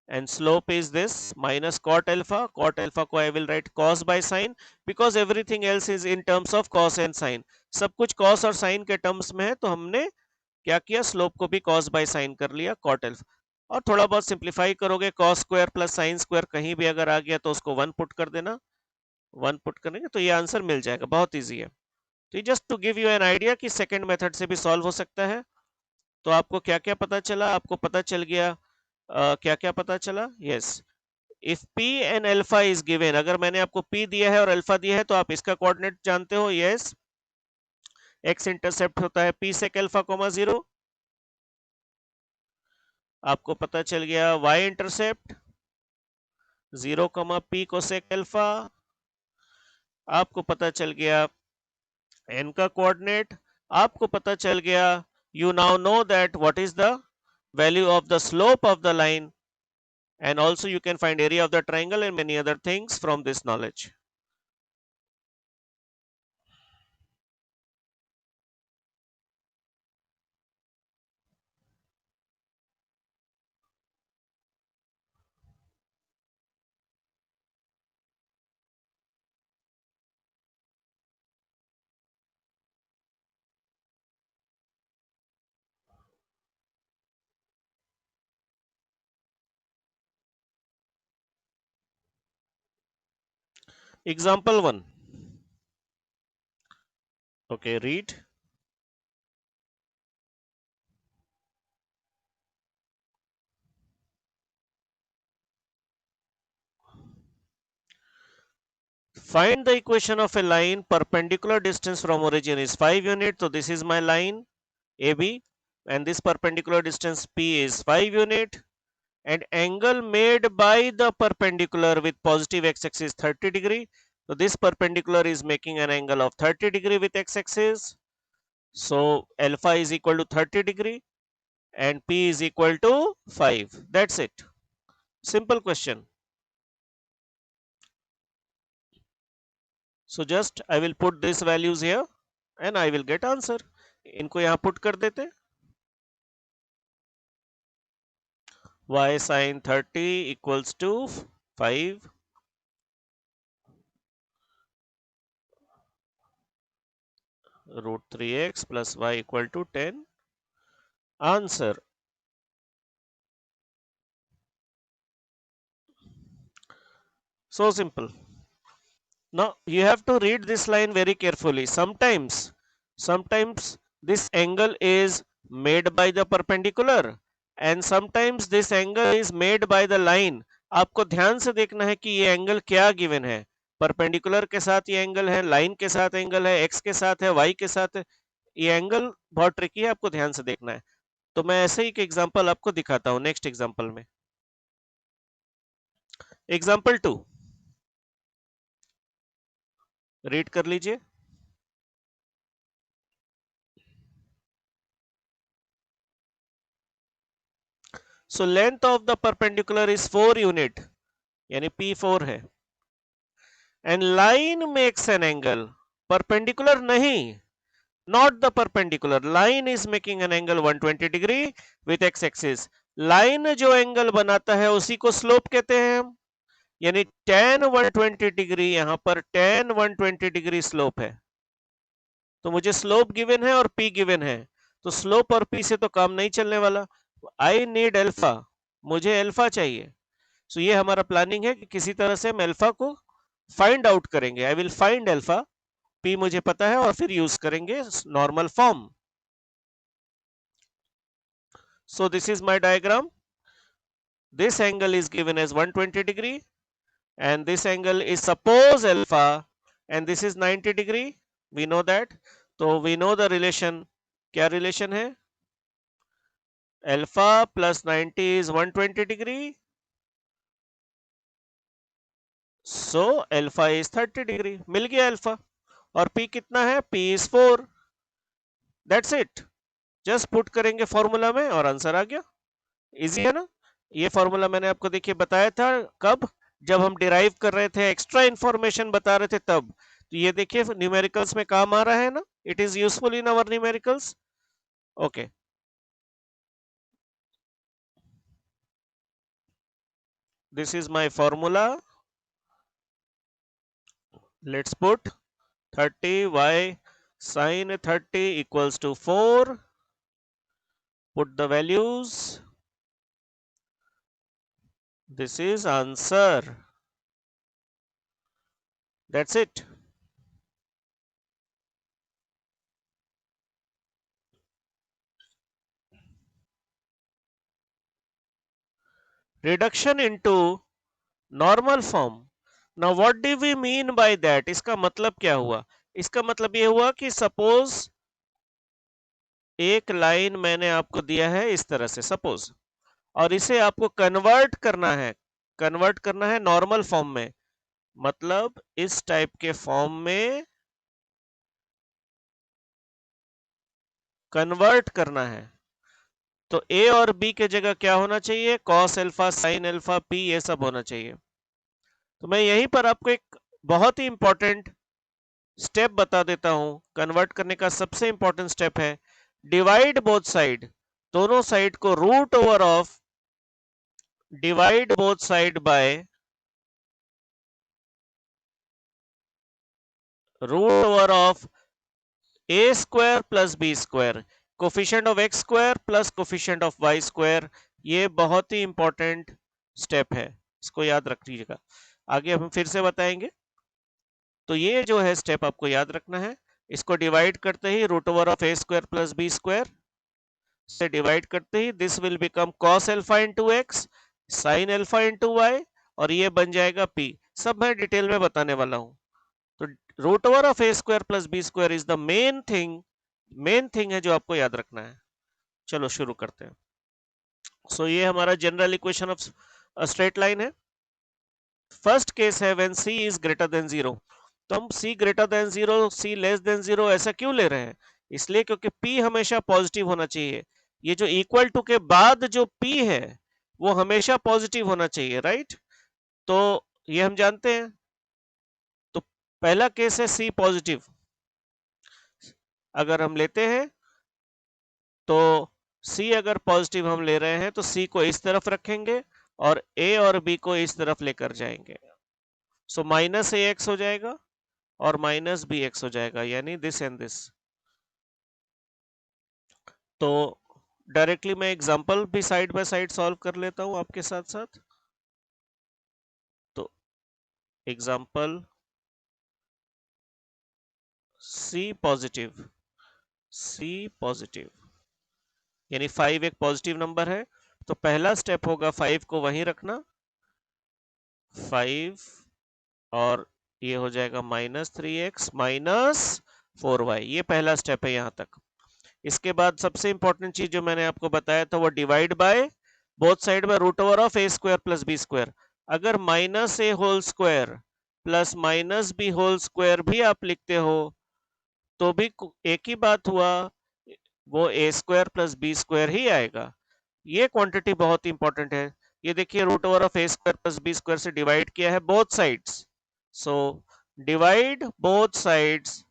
And slope is this minus cot alpha. Cot alpha को I will write cos by sin because everything else is in terms of cos and sin. सब कुछ cos और sin के terms में है, तो हमने क्या किया, स्लोप को भी cos by sin कर लिया, cot alpha. और थोड़ा बहुत सिंप्लीफाई करोगे, cos square plus sin square कहीं भी अगर आ गया तो उसको 1 पुट कर देना, 1 पुट करेंगे तो ये आंसर मिल जाएगा. बहुत ईजी है. तो just to give you an idea कि सेकंड मेथड से भी सॉल्व हो सकता है. तो आपको क्या क्या पता चला? आपको पता चल गया क्या क्या पता चला? Yes, if p and alpha is given, अगर मैंने आपको p दिया है और अल्फा दिया है तो आप इसका कोऑर्डिनेट जानते हो. यस, x इंटरसेप्ट होता है p sec अल्फा कोमा 0. आपको पता चल गया y intercept 0 comma p cosec alpha. आपको पता चल गया n का कोऑर्डिनेट. आपको पता चल गया, you now know that what is the value of the slope of the line and also you can find area of the triangle and many other things from this knowledge. Example 1. Okay, read. Find the equation of a line perpendicular distance from origin is 5 units. So this is my line AB and this perpendicular distance P is 5 unit, and angle made by the perpendicular with positive x-axis 30 degree. So this perpendicular is making an angle of 30 degree with x-axis. So alpha is equal to 30 degree and P is equal to 5. That's it. Simple question. So just I will put these values here and I will get answer. इनको यहाँ put कर देते. Y sin 30 equals to 5 root 3x plus y equal to 10. Answer. So simple. Now you have to read this line very carefully. Sometimes this angle is made by the perpendicular and sometimes this angle is made by the line. आपको ध्यान से देखना है कि ये angle क्या given है. Perpendicular के साथ ये एंगल है, लाइन के साथ एंगल है, एक्स के साथ है, वाई के साथ है. ये एंगल बहुत ट्रिकी है, आपको ध्यान से देखना है. तो मैं ऐसे ही एक एग्जांपल आपको दिखाता हूं नेक्स्ट एग्जांपल में. एग्जांपल 2 रीड कर लीजिए. So length of the perpendicular is 4 unit यानी P4 है and line makes an angle perpendicular नहीं, not the perpendicular, line is making an angle 120 degree with x axis. line जो angle बनाता है उसी को स्लोप कहते हैं हम, यानी tan 120 डिग्री, यहां पर tan 120 डिग्री स्लोप है. तो मुझे स्लोप गिवन है और p गिवन है, तो स्लोप और p से तो काम नहीं चलने वाला. आई नीड अल्फा, मुझे अल्फा चाहिए. सो ये हमारा प्लानिंग है कि किसी तरह से हम अल्फा को फाइंड आउट करेंगे. I will find alpha, P मुझे पता है और फिर यूज करेंगे normal form. So this is my diagram. This angle is given as 120 degree and this angle is suppose alpha and this is 90 degree. We know that. So we know the relation. क्या relation है? Alpha plus 90 is 120 degree. So alpha is 30 degree. मिल गया alpha. और p कितना है? p is 4. That's it. Just put करेंगे formula में और answer आ गया. इजी है ना. ये फॉर्मूला मैंने आपको देखिए बताया था कब, जब हम डिराइव कर रहे थे, एक्स्ट्रा इंफॉर्मेशन बता रहे थे तब. तो ये देखिए न्यूमेरिकल्स में काम आ रहा है ना. It is useful in our numericals. Okay, this is my formula. Let's put 30 y sin 30 equals to 4. Put the values. This is answer. That's it. Reduction into normal form. Now what do we mean by that? इसका मतलब क्या हुआ? इसका मतलब ये हुआ कि suppose एक लाइन मैंने आपको दिया है इस तरह से सपोज, और इसे आपको कन्वर्ट करना है नॉर्मल फॉर्म में. मतलब इस टाइप के फॉर्म में कन्वर्ट करना है. तो ए और बी के जगह क्या होना चाहिए, cos alpha, sine alpha, P, ये सब होना चाहिए। तो मैं यहीं पर आपको एक बहुत ही इंपॉर्टेंट स्टेप बता देता हूं। कन्वर्ट करने का सबसे इंपॉर्टेंट स्टेप है डिवाइड बोथ साइड, दोनों साइड को root over of, divide both side by root over of A square plus B square, coefficient of X square plus coefficient of Y square. ये बहुत ही important step है, इसको याद रखिएगा, आगे हम फिर से बताएंगे। तो ये जो है स्टेप आपको याद रखना है। इसको डिवाइड करते ही root over of A square plus B square से डिवाइड करते ही this will become cos alpha into X, sine alpha into Y, और ये बन जाएगा पी। सब मैं डिटेल में बताने वाला हूं। तो root over of A square plus B square is the main thing है जो आपको याद रखना है। चलो शुरू करते हैं। सो ये हमारा general equation of straight line है। फर्स्ट केस है when c is greater than 0। तो हम c greater than 0, c less than 0 ऐसा क्यों ले रहे हैं? इसलिए क्योंकि p हमेशा पॉजिटिव होना चाहिए। ये जो इक्वल टू के बाद जो p है वो हमेशा पॉजिटिव होना चाहिए, राइट? तो ये हम जानते हैं। तो पहला केस है c पॉजिटिव। अगर हम लेते हैं तो c अगर पॉजिटिव हम ले रहे हैं तो c को इस तरफ रखेंगे और a और b को इस तरफ लेकर जाएंगे। सो माइनस ए एक्स हो जाएगा और माइनस बी एक्स हो जाएगा, यानी दिस एंड दिस। तो डायरेक्टली मैं एग्जांपल भी साइड बाय साइड सॉल्व कर लेता हूं आपके साथ साथ। तो एग्जांपल सी पॉजिटिव, यानी 5 एक पॉजिटिव नंबर है। तो पहला स्टेप होगा 5 को वहीं रखना, 5 और ये हो जाएगा माइनस 3x माइनस 4y। ये पहला स्टेप है यहां तक। इसके बाद सबसे इंपॉर्टेंट चीज जो मैंने आपको बताया था वो डिवाइड बाय बोथ साइड में root over of A square plus B square. अगर minus A whole square plus minus B whole square भी आप लिखते हो तो भी एक ही बात हुआ, वो A square plus B square ही आएगा। ये क्वांटिटी बहुत इंपॉर्टेंट है। ये देखिए root over of A square plus B square से डिवाइड किया है both sides. So divide both sides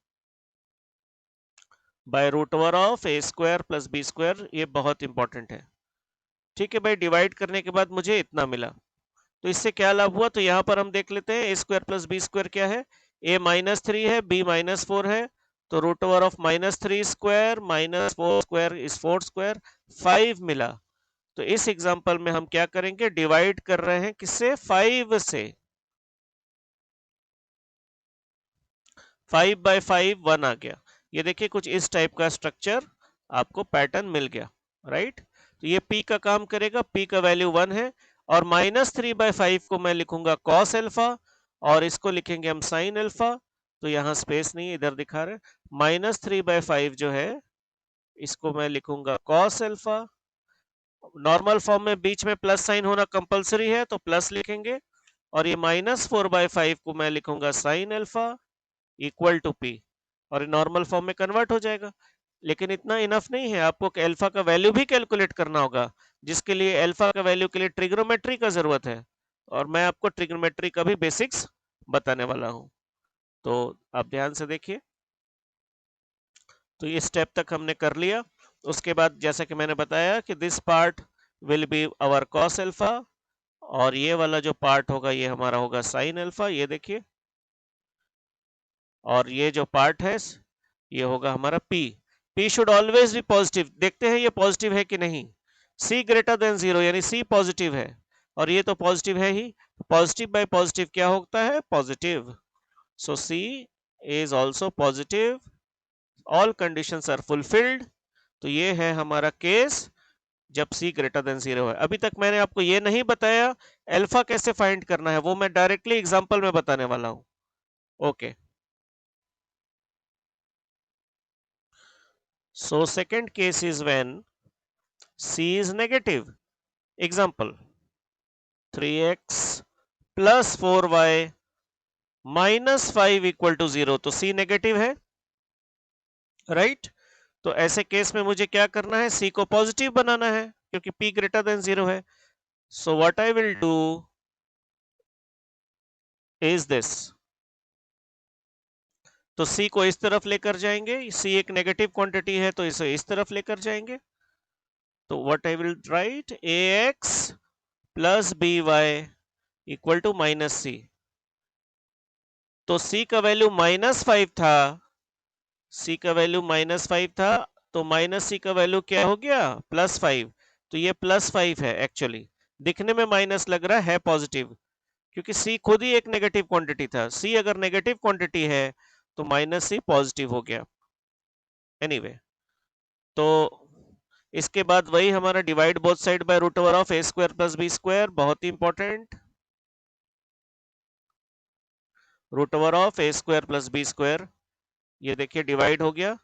by root over of A square plus B square, ये बहुत इंपॉर्टेंट है। ठीक है भाई, डिवाइड करने के बाद मुझे इतना मिला, तो इससे क्या लाभ हुआ? तो यहां पर हम देख लेते हैं ए स्क्वायर प्लस बी स्क्वायर क्या है। ए माइनस 3 है, बी माइनस 4 है, तो root over of minus 3 square minus 4 square is 4 square, 5 मिला। तो इस एग्जांपल में हम क्या करेंगे, डिवाइड कर रहे हैं किससे? 5 से। 5 बाय 5 1 आ गया। ये देखिए कुछ इस टाइप का स्ट्रक्चर आपको पैटर्न मिल गया, राइट? तो ये p का काम करेगा, p का वैल्यू 1 है, और माइनस 3 बाय 5 को मैं लिखूंगा कॉस अल्फा और इसको लिखेंगे हम साइन अल्फा। तो यहाँ स्पेस नहीं, इधर दिखा रहे। माइनस 3 बाय 5 जो है इसको मैं लिखूंगा कॉस अल्फा। नॉर्मल फॉर्म में बीच में प्लस साइन होना कंपलसरी है तो प्लस लिखेंगे, और ये माइनस 4 बाय 5 को मैं लिखूंगा sine alpha equal to P, और नॉर्मल फॉर्म में कन्वर्ट हो जाएगा। लेकिन इतना इनफ नहीं है, आपको अल्फा का वैल्यू भी कैलकुलेट करना होगा, जिसके लिए अल्फा का वैल्यू के लिए ट्रिग्नोमेट्री का जरूरत है, और मैं आपको ट्रिग्नोमेट्री का भी बेसिक्स बताने वाला हूं। तो आप ध्यान से देखिए। तो ये स्टेप तक हमने कर लिया। उसके बाद जैसा कि मैंने बताया कि this part will be our cos alpha, और ये वाला जो पार्ट होगा ये हमारा होगा साइन अल्फा, ये देखिए। और ये जो पार्ट है ये होगा हमारा p। p should always be positive. देखते हैं ये पॉजिटिव है कि नहीं। c ग्रेटर देन 0 यानी c पॉजिटिव है, और ये तो पॉजिटिव है ही। पॉजिटिव बाय पॉजिटिव क्या होता है? Positive. So c is also positive, all conditions are fulfilled. तो ये है हमारा केस जब c ग्रेटर देन 0 है। अभी तक मैंने आपको ये नहीं बताया अल्फा कैसे फाइंड करना है, वो मैं डायरेक्टली एग्जांपल में बताने वाला हूं। Okay, so second case is when c is negative. Example 3x plus 4y minus 5 equal to 0। तो c नेगेटिव है, राइट? तो ऐसे केस में मुझे क्या करना है, c को पॉजिटिव बनाना है क्योंकि p ग्रेटर देन 0 है. So what I will do is this, तो c को इस तरफ लेकर जाएंगे, c एक नेगेटिव क्वांटिटी है तो इसे इस तरफ लेकर जाएंगे. तो what I will write, ax plus by equal to minus c. तो c का वैल्यू -5 था, c का वैल्यू -5 था, तो माइनस c का वैल्यू क्या हो गया, +5. तो ये +5 है, एक्चुअली दिखने में माइनस लग रहा है पॉजिटिव, क्योंकि c खुद ही एक नेगेटिव क्वांटिटी था. c अगर नेगेटिव क्वांटिटी है तो -c पॉजिटिव हो गया. एनीवे तो इसके बाद वही हमारा divide both side by root over of a square plus b square, बहुत ही important. Root over of a square plus b square, ये देखिए डिवाइड हो गया.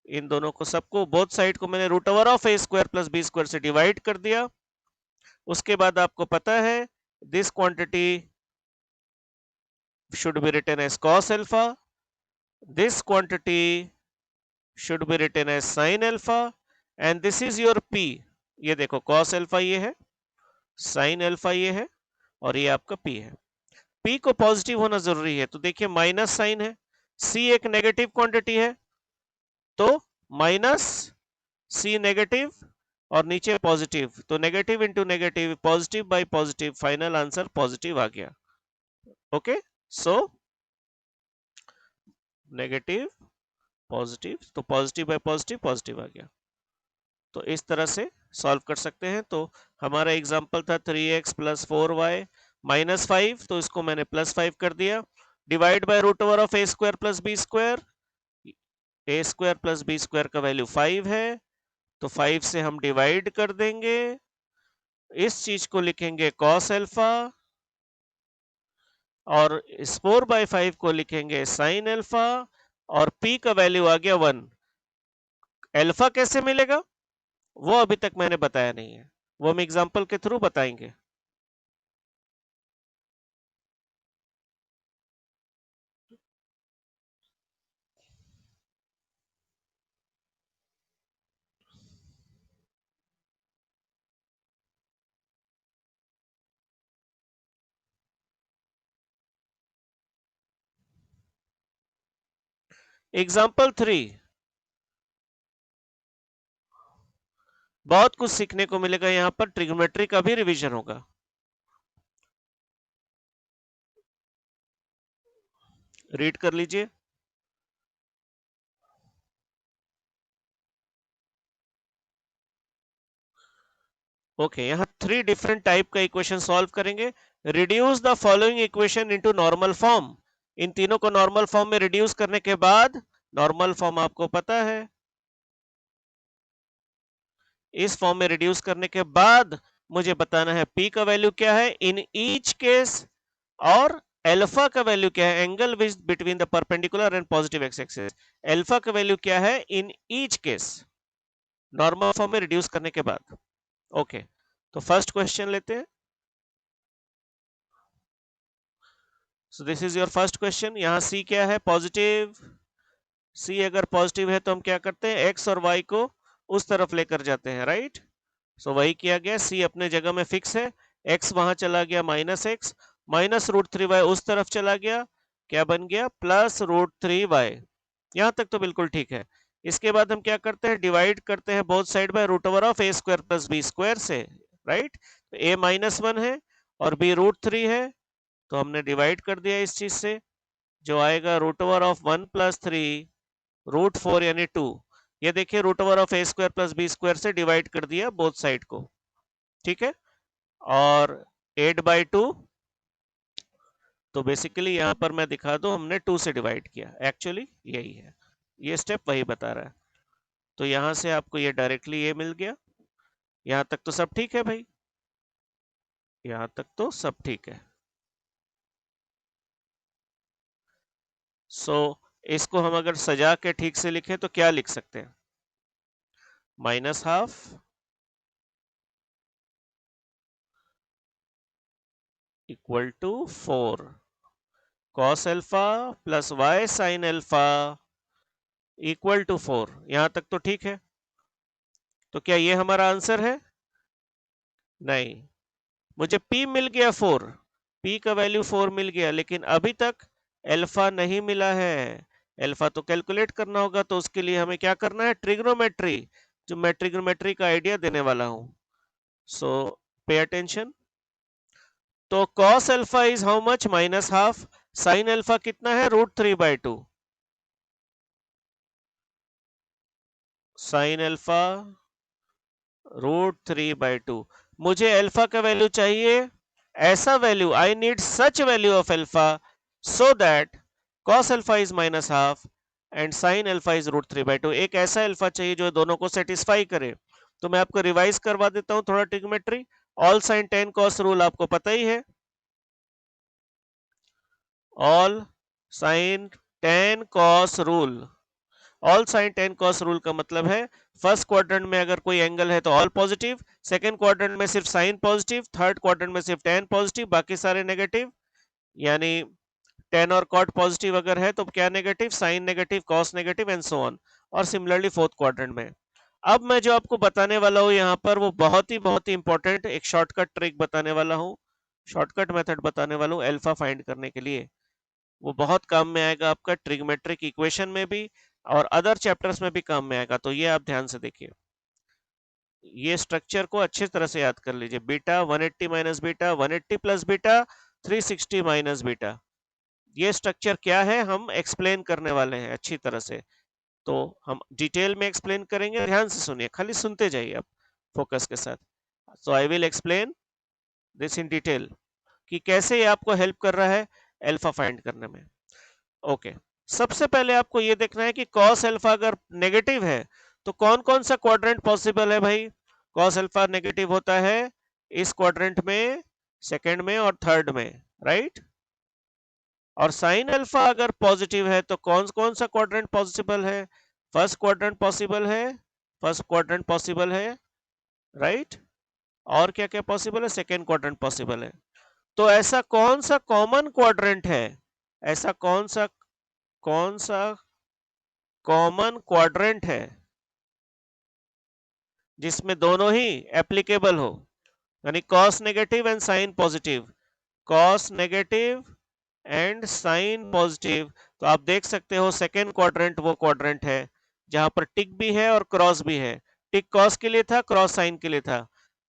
इन दोनों को, सबको, बोथ साइड को मैंने root over of a square plus b square से डिवाइड कर दिया. उसके बाद आपको पता है this quantity should be written as cos alpha, this quantity should be written as sin alpha, and this is your p. ये देखो cos alpha ये है, sin alpha ये है, और ये आपका p है. p को पॉजिटिव होना जरूरी है, तो देखिए माइनस साइन है, c एक नेगेटिव क्वांटिटी है, तो माइनस c नेगेटिव और नीचे पॉजिटिव, तो negative into negative, positive by positive, final answer positive आ गया. ओके, सो नेगेटिव पॉजिटिव, तो पॉजिटिव बाय पॉजिटिव, पॉजिटिव आ गया. तो इस तरह से सॉल्व कर सकते हैं. तो हमारा एग्जांपल था 3x प्लस 4y माइनस 5, तो इसको मैंने +5 कर दिया. Divide by root over of a square plus b square, a square plus b square का वैल्यू 5 है, तो 5 से हम डिवाइड कर देंगे. इस चीज को लिखेंगे cos अल्फा, और इस 4/5 को लिखेंगे sin अल्फा, और p का वैल्यू आ गया 1. अल्फा कैसे मिलेगा वो अभी तक मैंने बताया नहीं है, वो हम एग्जांपल के थ्रू बताएंगे. एग्जांपल 3, बहुत कुछ सीखने को मिलेगा यहाँ पर, ट्रिग्नोमेट्री का भी रिवीजन होगा. रीड कर लीजिए. ओके, यहाँ 3 डिफरेंट टाइप का इक्वेशन सॉल्व करेंगे. Reduce the following equation into normal form. इन तीनों को नॉर्मल फॉर्म में रिड्यूस करने के बाद, नॉर्मल फॉर्म आपको पता है, इस फॉर्म में रिड्यूस करने के बाद मुझे बताना है p का वैल्यू क्या है इन ईच केस, और अल्फा का वैल्यू क्या है, angle which between the perpendicular and positive x axis, alpha का वैल्यू क्या है in each case, normal form में रिड्यूस करने के बाद. ओके, तो फर्स्ट क्वेश्चन लेते हैं. सो this is your first question. यहाँ c क्या है, पॉजिटिव. c अगर पॉजिटिव है तो हम क्या करते हैं, x और y को उस तरफ लेकर जाते हैं, राइट. सो वही किया गया, c अपने जगह में फिक्स है, x वहां चला गया -x, -√3y उस तरफ चला गया, क्या बन गया, +√3y. यहां तक तो बिल्कुल ठीक है. इसके बाद हम क्या करते हैं, डिवाइड करते हैं both side by root over of a square plus b square से, राइट. तो a -1 है और b √3 है, तो हमने डिवाइड कर दिया इस चीज से, जो आएगा रूट ओवर ऑफ 1 + 3 √4 यानी 2. ये देखिए root over of a square plus b square से डिवाइड कर दिया बोथ साइड को, ठीक है. और 8/2, तो बेसिकली यहां पर मैं दिखा दूं, हमने 2 से डिवाइड किया, एक्चुअली यही है, ये स्टेप वही बता रहा है. तो यहां से आपको ये डायरेक्टली ये मिल गया. यहां तक तो सब ठीक है भाई, यहां तक तो सब ठीक है. सो इसको हम अगर सजा के ठीक से लिखें तो क्या लिख सकते हैं, -½ equal to 4 cos alpha plus y sin alpha equal to 4, यहां तक तो ठीक है। तो क्या ये हमारा आंसर है? नहीं, मुझे P मिल गया 4, P का वैल्यू 4 मिल गया, लेकिन अभी तक अल्फा नहीं मिला है। अल्फा तो कैलकुलेट करना होगा, तो उसके लिए हमें क्या करना है? ट्रिग्नोमेट्री, जो मैं ट्रिग्नोमेट्री का आइडिया देने वाला हूं। सो पे अटेंशन। तो cos alpha is how much? Minus half. Sine alpha कितना है? √3/2। Sine alpha √3/2। मुझे अल्फा का वैल्यू चाहिए, ऐसा value, I need such value of alpha so that cos alpha is minus half and sine alpha is √3/2। एक ऐसा alpha चाहिए जो दोनों को सेटिस्फाई करे। तो मैं आपको रिवाइज करवा देता हूं थोड़ा trigonometry. All sine tan cos rule आपको पता ही है। All sine tan cos rule, all sine tan cos rule का मतलब है फर्स्ट क्वाड्रेंट में अगर कोई एंगल है तो ऑल पॉजिटिव, सेकंड क्वाड्रेंट में सिर्फ साइन पॉजिटिव, थर्ड क्वाड्रेंट में सिर्फ tan पॉजिटिव, बाकी सारे नेगेटिव। यानी tan और cot पॉजिटिव अगर है तो क्या negative? Sine negative, cos negative and so on. और सिमिलरली फोर्थ क्वाड्रेंट में। अब मैं जो आपको बताने वाला हूं यहाँ पर, वो बहुत ही इंपॉर्टेंट एक शॉर्टकट ट्रिक बताने वाला हूँ, शॉर्टकट मेथड बताने वाला हूँ अल्फा फाइंड करने के लिए। वो बहुत काम में आएगा आपका ट्रिग्मेट्रिक इक्वेशन में भी और अदर चैप्टर्स में भी काम में आएगा। तो ये आप ध्यान से देखिए, ये स्ट्रक्चर को अच्छी तरह से याद कर लीजिए। Beta 180 minus beta, 180 plus beta, 360 minus beta. ये स्ट्रक्चर क्या है हम एक्सप्लेन करने वाले हैं अच्छी तरह से। तो हम डिटेल में एक्सप्लेन करेंगे, ध्यान से सुनिए, खाली सुनते जाइए आप फोकस के साथ। So I will explain this in detail कि कैसे ये आपको हेल्प कर रहा है अल्फा फाइंड करने में। ओके, सबसे पहले आपको ये देखना है कि cos अल्फा अगर नेगेटिव है तो कौन कौन सा क्वाड्रेंट पॉसिबल है भाई? cos अल्फा नेगेटिव होता है इस क्वाड्रेंट में, सेकंड में और थर्ड में, राइट? और साइन अल्फा अगर पॉजिटिव है तो कौन कौन सा क्वाड्रेंट पॉसिबल है? फर्स्ट क्वाड्रेंट पॉसिबल है, फर्स्ट क्वाड्रेंट पॉसिबल है, राइट? और क्या क्या पॉसिबल है? सेकंड क्वाड्रेंट पॉसिबल है। तो ऐसा कौन सा कॉमन क्वाड्रेंट है, ऐसा कौन सा कॉमन क्वाड्रेंट है जिसमें दोनों ही एप्लीकेबल हो, यानी cos negative and sine positive, cos negative and sine positive. तो आप देख सकते हो सेकेंड क्वाड्रेंट वो क्वाड्रेंट है जहां पर टिक भी है और क्रॉस भी है। टिक cos के लिए था, क्रॉस साइन के लिए था।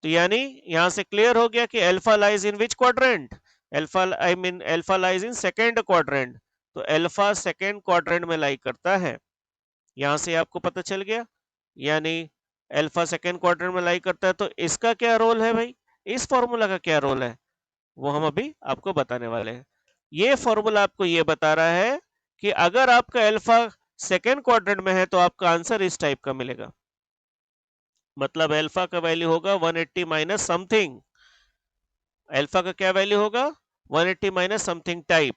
तो यानी यहां से क्लियर हो गया कि alpha lies in which quadrant? Alpha lies in second quadrant. तो अल्फा सेकेंड क्वाड्रेंट में लाई करता है, यहां से आपको पता चल गया। यानी अल्फा सेकेंड क्वाड्रेंट में लाई करता है। तो इसका क्या रोल है भाई, इस फॉर्मूला का क्या रोल है, वो हम अभी आपको बताने वाले हैं। ये फॉर्मूला आपको ये बता रहा है कि अगर आपका अल्फा सेकेंड क्वाड्रेंट में है तो आपका आंसर इस टाइप का मिलेगा। मतलब अल्फा का वैल्यू होगा 180 माइनस समथिंग। अल्फा का क्या वैल्यू होगा? 180 माइनस समथिंग टाइप।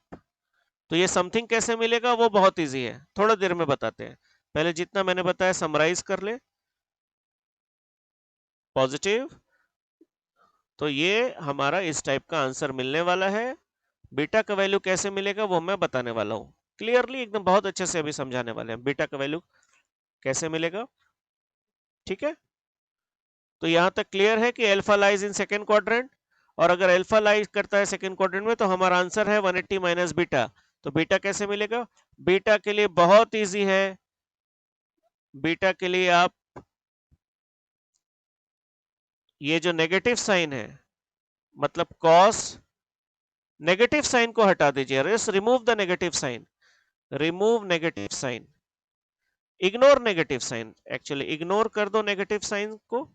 तो ये समथिंग कैसे मिलेगा वो बहुत इजी है, थोड़ा देर में बताते हैं। पहले जितना मैंने बताया समराइज कर ले। पॉजिटिव, तो ये हमारा इस टाइप का आंसर मिलने वाला है। बीटा का वैल्यू कैसे मिलेगा वो मैं बताने वाला हूँ क्लियरली, एकदम बहुत अच्छे से अभी समझाने वाले हैं बीटा का वैल्यू कैसे मिलेगा। ठीक है, तो यहां तक क्लियर है कि alpha lies in second quadrant, और अगर अल्फा लाइज करता है सेकेंड क्वाड्रेंट में तो हमारा आंसर है 180 माइनस बीटा। तो बीटा कैसे मिलेगा? बीटा के लिए बहुत इजी है। बीटा के लिए आप ये जो नेगेटिव साइन है, मतलब cos, नेगेटिव साइन को हटा दीजिए, remove the negative sign, remove negative sign, ignore negative sign, actually ignore कर दो नेगेटिव साइन को।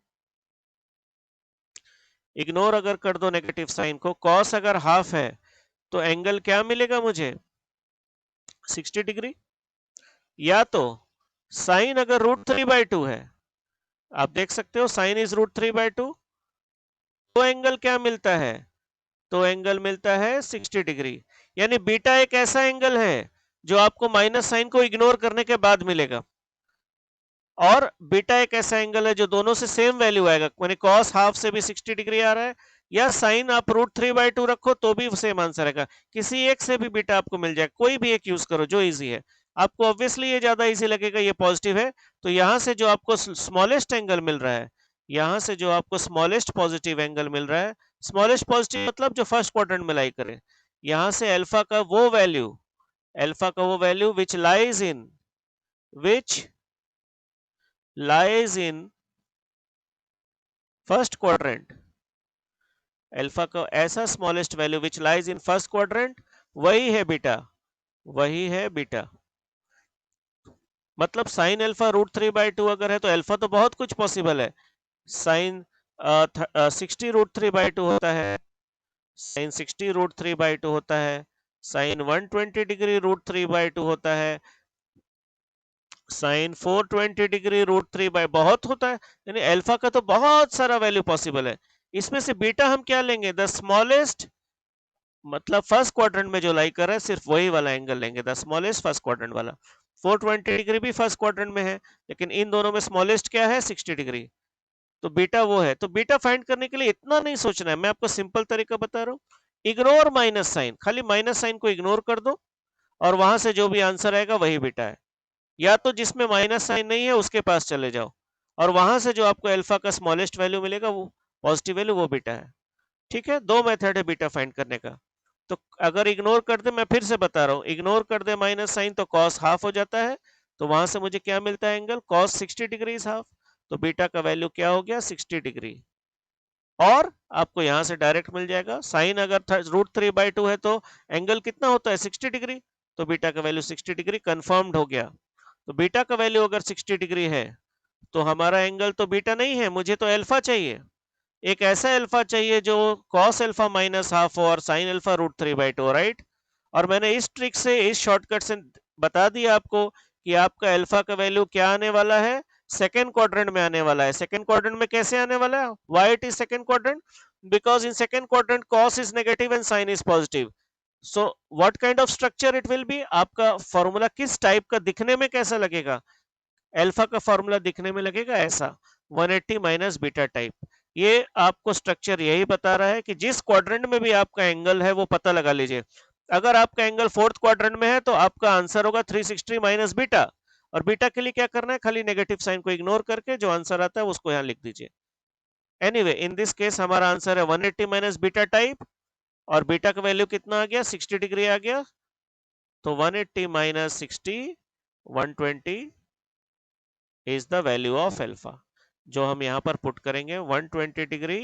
इग्नोर अगर कर दो नेगेटिव साइन को, cos अगर हाफ है तो एंगल क्या मिलेगा मुझे? 60 डिग्री। या तो साइन अगर √3/2 है, आप देख सकते हो साइन इज √3/2, तो एंगल क्या मिलता है? तो एंगल मिलता है 60 डिग्री। यानी बीटा एक ऐसा एंगल है जो आपको माइनस साइन को इग्नोर करने के बाद मिलेगा, और बीटा एक ऐसा एंगल है जो दोनों से सेम वैल्यू आएगा, यानी cos हाफ से भी 60 डिग्री आ रहा है, या साइन आप √3/2 रखो तो भी सेम आंसर आएगा। किसी एक से भी बीटा आपको मिल जाएगा, कोई भी एक यूज करो जो इजी है। आपको ऑब्वियसली ये ज्यादा इजी लगेगा, ये पॉजिटिव है, तो यहां से जो आपको स्मॉलेस्ट एंगल मिल रहा है, यहां से जो आपको स्मॉलेस्ट पॉजिटिव एंगल मिल रहा है, स्मॉलेस्ट पॉजिटिव मतलब जो फर्स्ट क्वाड्रेंट में लाई करे, यहां से अल्फा का वो वैल्यू, अल्फा का वो value which lies in first quadrant, alpha का ऐसा smallest value which lies in first quadrant, वही है बीटा, वही है बीटा। मतलब साइन अल्फा √3/2 अगर है तो अल्फा तो बहुत कुछ पॉसिबल है, साइन 60√3/2 होता है, साइन 60√3/2 होता है, साइन 120 डिग्री √3/2 होता है, साइन 420 डिग्री √3 बहुत होता है, यानी अल्फा का तो बहुत सारा वैल्यू पॉसिबल है। इसमें से बीटा हम क्या लेंगे, द स्मॉलेस्ट, मतलब फर्स्ट क्वाड्रेंट में जो लाई कर रहा है सिर्फ वही वाला एंगल लेंगे, द स्मॉलेस्ट फर्स्ट क्वाड्रेंट वाला। 420 डिग्री भी फर्स्ट क्वाड्रेंट में है, लेकिन इन दोनों में स्मॉलेस्ट क्या है, 60 डिग्री, तो बीटा वो है। तो बीटा फाइंड करने के लिए इतना नहीं सोचना है, मैं आपको सिंपल तरीका बता रहा हूँ, इग्नोर माइनस साइन, खाली माइनस साइन को इग्नोर कर दो और वहां से जो भी आंसर आएगा वही बीटा है, या तो जिसमें माइनस साइन नहीं है उसके पास चले जाओ और वहां से जो आपको अल्फा का स्मॉलेस्ट वैल्यू मिलेगा, वो पॉजिटिव वैल्यू, वो बीटा है। ठीक है, दो मेथड है बीटा फाइंड करने का। तो अगर इग्नोर कर दे, मैं फिर से बता रहा हूँ, इग्नोर कर दे माइनस साइन तो कॉस हाफ हो जाता है, तो वहां से मुझे क्या मिलता है, एंगल कॉस 60 डिग्री हाफ, तो बीटा का वैल्यू क्या हो गया, 60 डिग्री। और आपको यहां से डायरेक्ट मिल जाएगा, साइन अगर √3/2 है तो एंगल कितना होता है, 60 डिग्री, तो बीटा का वैल्यू 60 डिग्री कंफर्म्ड हो गया। तो बीटा का वैल्यू अगर 60 डिग्री है तो हमारा एंगल तो बीटा नहीं है, मुझे तो अल्फा चाहिए, एक ऐसा अल्फा चाहिए जो कॉस अल्फा माइनस हाफ हो और साइन अल्फा √3/2, राइट। और मैंने इस ट्रिक से, इस शॉर्टकट से बता दिया आपको कि आपका अल्फा का वैल्यू क्या आने वाला है, सेकेंड क्वाड्रेंट में आने वाला है। सेकेंड क्वाड्रेंट में कैसे आने वाला है, why it is second quadrant, because in second quadrant cos is negative and sine is positive. So what kind of structure it will be, आपका फॉर्मूला किस टाइप का दिखने में कैसा लगेगा, अल्फा का फॉर्मूला दिखने में लगेगा ऐसा, 180 माइनस बीटा टाइप। ये आपको स्ट्रक्चर यही बता रहा है कि जिस क्वाड्रेंट में भी आपका एंगल है वो पता लगा लीजिए। अगर आपका एंगल फोर्थ क्वाड्रेंट में है तो आपका आंसर होगा 360 माइनस बीटा, और बीटा के लिए क्या करना है, खाली नेगेटिव साइन को इग्नोर करके जो आंसर आता है उसको यहाँ लिख दीजिए। एनीवे इन दिस केस हमारा आंसर है 180 माइनस बीटा टाइप, और बीटा का वैल्यू कितना आ गया, 60 डिग्री आ गया, तो 180 minus 60, 120 is the value of alpha, जो हम यहाँ पर पुट करेंगे 120 डिग्री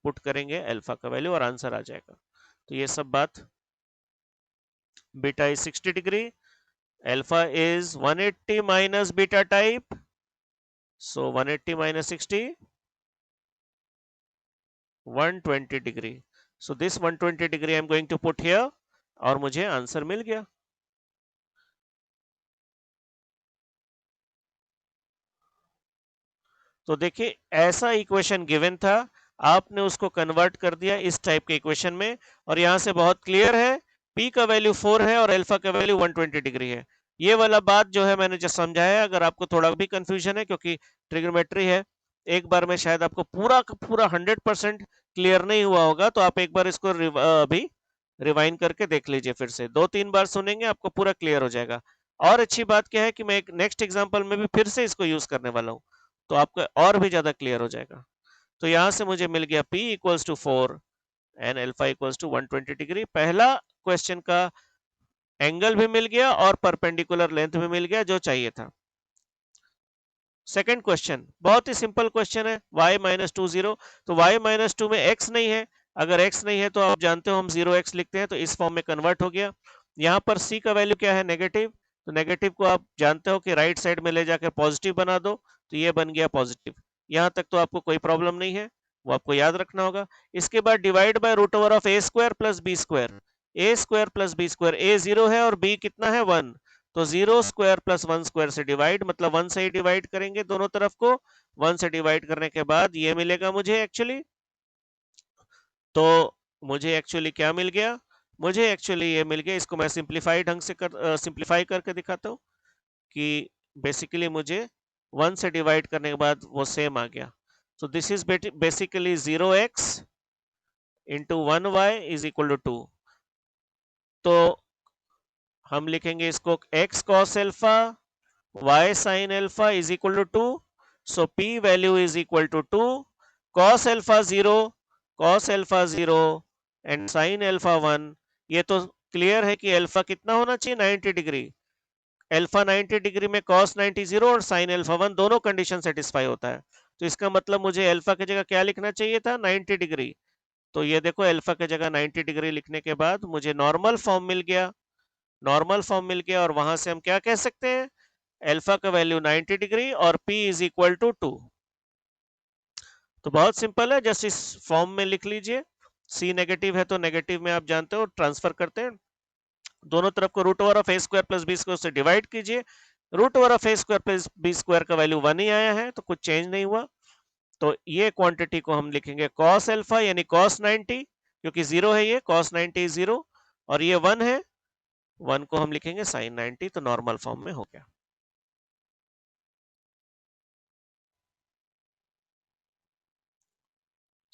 पुट करेंगे अल्फा का वैल्यू और आंसर आ जाएगा। तो ये सब बात, beta is 60 degree, alpha is 180 minus beta type, so 180 minus 60, 120 degree, so this 120 degree I am going to put here और मुझे आंसर मिल गया। तो देखिए ऐसा इक्वेशन गिवन था, आपने उसको कन्वर्ट कर दिया इस टाइप के इक्वेशन में, और यहां से बहुत क्लियर है p का वैल्यू 4 है और अल्फा का वैल्यू 120 डिग्री है। ये वाला बात जो है मैंने जो समझाया, अगर आपको थोड़ा भी कंफ्यूजन है क्योंकि ट्रिग्नोमेट्री है, एक बार में शायद आपको पूरा का पूरा 100% क्लियर नहीं हुआ होगा, तो आप एक बार इसको अभी रिवाइंड करके देख लीजिए, फिर से 2-3 बार सुनेंगे आपको पूरा क्लियर हो जाएगा। और अच्छी बात क्या है कि मैं एक नेक्स्ट एग्जाम्पल में भी फिर से इसको यूज करने वाला हूँ, तो आपका और भी ज्यादा क्लियर हो जाएगा। तो यहां से मुझे मिल गया P इक्वल्स टू 4 एंड अल्फा इक्वल्स टू 120 डिग्री। पहला क्वेश्चन का एंगल भी मिल गया और परपेंडिकुलर लेंथ भी मिल गया जो चाहिए था। सेकंड क्वेश्चन बहुत ही सिंपल क्वेश्चन है, y माइनस 2 0, तो y माइनस 2 में x नहीं है, अगर x नहीं है तो आप जानते हो हम 0x लिखते हैं, तो इस फॉर्म में कन्वर्ट हो गया। यहाँ पर c का वैल्यू क्या है, नेगेटिव, तो नेगेटिव को आप जानते हो कि राइट साइड में ले जाकर पॉजिटिव बना दो, तो ये बन गया पॉजिटिव। यहाँ तक तो आपको कोई प्रॉब्लम नहीं है, वो आपको याद रखना होगा। इसके बाद divide by root over of a square plus b square, a square plus b square, a 0 है और b कितना है 1, तो 0 स्क्वायर प्लस 1 स्क्वायर से डिवाइड, मतलब 1 से ही डिवाइड करेंगे दोनों तरफ को, 1 से डिवाइड करने के बाद ये मिलेगा मुझे एक्चुअली, तो मुझे एक्चुअली क्या मिल गया, मुझे एक्चुअली ये मिल गया, इसको मैं सिंप्लीफाई ढंग से सिंप्लीफाई करके दिखाता हूँ कि बेसिकली मुझे 1 से डिवाइड करने के बाद वो सेम आ गया। तो this is basically 0x into 1y is equal to 2। तो हम लिखेंगे इसको x cos alpha y sin alpha is equal to 2, so p value is equal to 2, cos alpha 0 and sin alpha 1। ये तो क्लियर है कि अल्फा कितना होना चाहिए, 90 डिग्री। अल्फा 90 डिग्री में cos 90 0 और sin अल्फा 1 दोनों कंडीशन सेटिस्फाई होता है। तो इसका मतलब मुझे अल्फा की जगह क्या लिखना चाहिए था, 90 डिग्री। तो ये देखो अल्फा की जगह 90 डिग्री लिखने के बाद मुझे नॉर्मल फॉर्म मिल गया, नॉर्मल फॉर्म मिल गया। और वहां से हम क्या कह सकते हैं, अल्फा का वैल्यू 90 डिग्री और p इज इक्वल टू 2। तो बहुत सिंपल है, जस्ट इस फॉर्म में लिख लीजिए। c नेगेटिव है तो नेगेटिव में आप जानते हो ट्रांसफर करते हैं, दोनों तरफ को root over of A square plus B square से डिवाइड कीजिए। Root over of A square plus B square का वैल्यू 1 ही आया है, तो कुछ चेंज नहीं हुआ। तो ये क्वांटिटी को हम लिखेंगे cos अल्फा यानी cos 90, क्योंकि 0 है ये, cos 90 0, और ये 1 है, 1 को हम लिखेंगे sin 90। तो नॉर्मल फॉर्म में हो गया।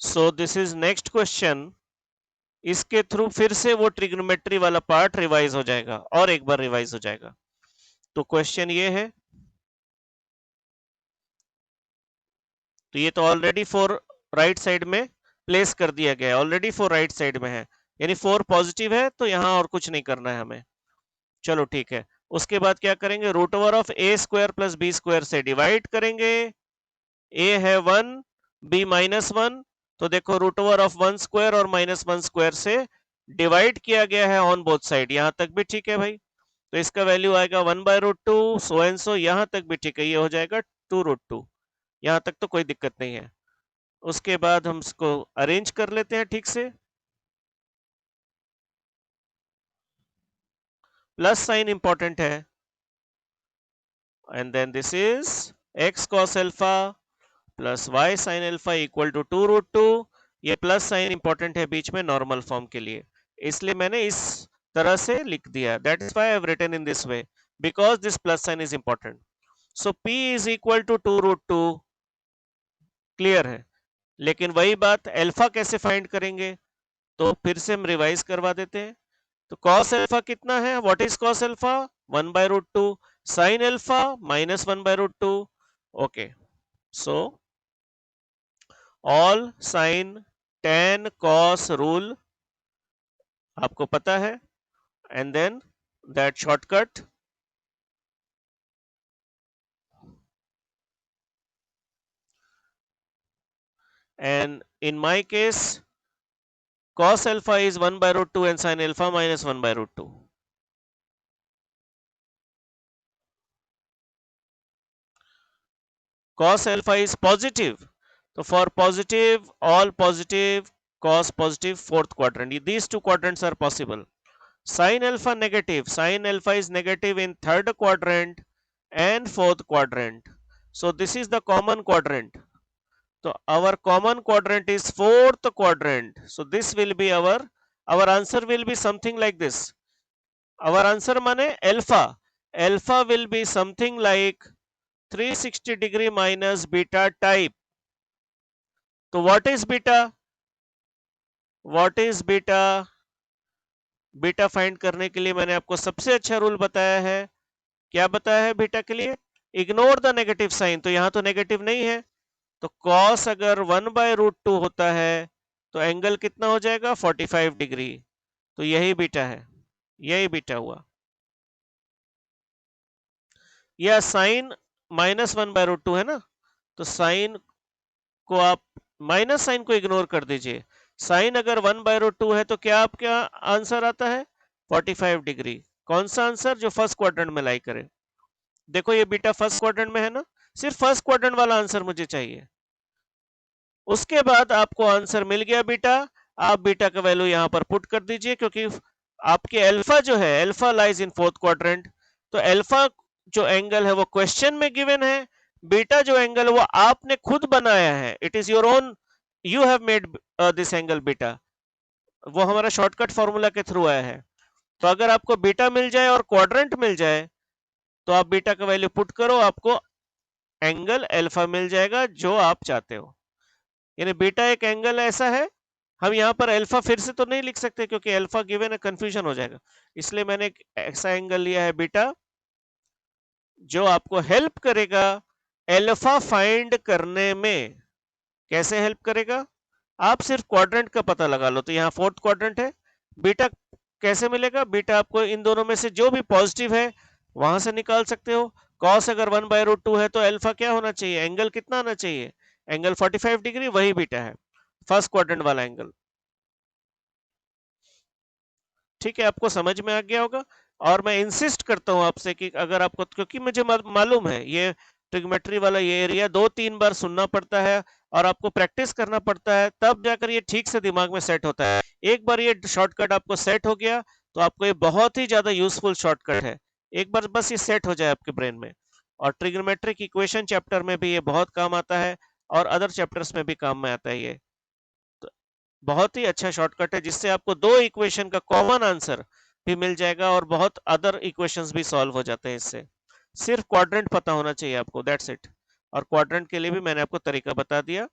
सो दिस इज नेक्स्ट क्वेश्चन। इसके थ्रू फिर से वो ट्रिग्नोमेट्री वाला पार्ट रिवाइज हो जाएगा, और एक बार रिवाइज हो जाएगा। तो क्वेश्चन ये है, तो ये तो ऑलरेडी 4 राइट साइड में प्लेस कर दिया गया है, ऑलरेडी 4 राइट साइड में है, यानी 4 पॉजिटिव है, तो यहां और कुछ नहीं करना है हमें। चलो ठीक है, उसके बाद क्या करेंगे, root over of A square plus B square से डिवाइड करेंगे। ए है 1, बी -1, तो देखो रूट ओवर ऑफ 1 स्क्वायर और -1 स्क्वायर से डिवाइड किया गया है ऑन बोथ साइड, यहां तक भी ठीक है भाई। तो इसका वैल्यू आएगा 1/√2, सो एंड सो, यहां तक भी ठीक है, ये हो जाएगा 2√2, यहां तक तो कोई दिक्कत नहीं है। उसके बाद हम इसको अरेंज कर लेते हैं ठीक से। प्लस साइन इंपॉर्टेंट है, and then this is x cos alpha plus y sin alpha equal to 2√2। ये प्लस साइन इंपॉर्टेंट है बीच में नॉर्मल फॉर्म के लिए, इसलिए मैंने इस तरह से लिख दिया, that is why I have written in this way, because this plus sign is important. So p is equal to 2√2, clear है। लेकिन वही बात, अल्फा कैसे फाइंड करेंगे, तो फिर से हम रिवाइज करवा देते हैं। तो cos अल्फा कितना है, what is cos alpha, 1/√2, sin alpha -1/√2। Okay, so all sin tan cos rule आपको पता है, and then that shortcut, and in my case cos alpha is 1/√2 and sin alpha -1/√2. Cos alpha is positive, so for positive, all positive, cos positive, fourth quadrant, these two quadrants are possible. Sin alpha negative, sin alpha is negative in third quadrant and fourth quadrant, so this is the common quadrant. So our common quadrant is fourth quadrant, so this will be our answer will be something like this. Our answer mane alpha will be something like 360 degree minus beta type. तो what is beta? What is beta? Beta find करने के लिए मैंने आपको सबसे अच्छा rule बताया है। क्या बताया है बीटा के लिए? इग्नोर द नेगेटिव साइन, तो यहां तो नेगेटिव नहीं है, तो cos अगर 1/√2 होता है तो एंगल कितना हो जाएगा, 45 डिग्री। तो यही बीटा है, यही बीटा हुआ। यह साइन -1/√2 है ना, तो साइन को आप माइनस साइन को इग्नोर कर दीजिए। साइन अगर 1/√2 है तो क्या आपका आंसर आता है 45 डिग्री। कौन सा आंसर, जो फर्स्ट क्वाड्रेंट में लाई करे। देखो ये बीटा फर्स्ट क्वाड्रेंट में है ना, सिर्फ फर्स्ट क्वाड्रेंट वाला आंसर मुझे चाहिए। उसके बाद आपको आंसर मिल गया बीटा, आप बीटा का वैल्यू यहां पर पुट कर दीजिए, क्योंकि आपके अल्फा जो है, alpha lies in fourth quadrant, तो अल्फा जो एंगल है वो क्वेश्चन में गिवन है, बीटा जो एंगल वो आपने खुद बनाया है, it is your own, you have made this angle beta, वो हमारा शॉर्टकट फॉर्मूला के थ्रू आया है। तो अगर आपको बीटा मिल जाए और क्वाड्रेंट मिल जाए तो आप बीटा का वैल्यू पुट करो, आपको एंगल अल्फा मिल जाएगा जो आप चाहते हो। यानी बीटा एक एंगल ऐसा है हम यहाँ पर अल्फा फिर से तो नहीं लिख सकते क्योंकि अल्फा गिवन है, कंफ्यूजन हो जाएगा, इसलिए मैंने एक ऐसा एंगल लिया है बीटा जो आपको हेल्प करेगा अल्फा फाइंड करने में। कैसे हेल्प करेगा? आप सिर्फ क्वाड्रेंट का पता लगा लो, तो यहाँ फोर्थ क्वाड्रेंट है, बीटा कैसे मिलेगा? बीटा आपको इन दोनों में से जो भी पॉजिटिव है वहां से निकाल सकते हो। कॉस अगर 1/√2 है तो अल्फा क्या होना चाहिए? एंगल कितना आना चाहिए? एंगल 45 डिग्री, वही बीटा है, फर्स्ट क्वाड्रेंट वाला एंगल। ठीक है, आपको समझ में आ गया होगा। और मैं इंसिस्ट करता हूं आपसे कि अगर आपको, क्योंकि मुझे मालूम है ये ट्रिग्मेट्री वाला ये एरिया 2-3 बार सुनना पड़ता है और आपको प्रैक्टिस करना पड़ता है, तब जाकर ये ठीक से दिमाग में सेट होता है। एक बार ये शॉर्टकट आपको सेट हो गया तो आपको ये बहुत ही ज्यादा यूजफुल शॉर्टकट है। एक बार बस ये सेट हो जाए आपके ब्रेन में। और ट्रिग्मेट्रिक इक्वेशन चैप्टर में भी ये बहुत काम आता है और अदर चैप्टर्स में भी काम में आता है ये। बहुत ही अच्छा शॉर्टकट है जिससे आपको दो इक्वेशन का कॉमन आंसर भी मिल जाएगा और बहुत अदर इक्वेशंस भी सॉल्व हो जाते हैं इससे। सिर्फ क्वाड्रेंट पता होना चाहिए आपको, दैट्स इट। और क्वाड्रेंट के लिए भी मैंने आपको तरीका बता दिया,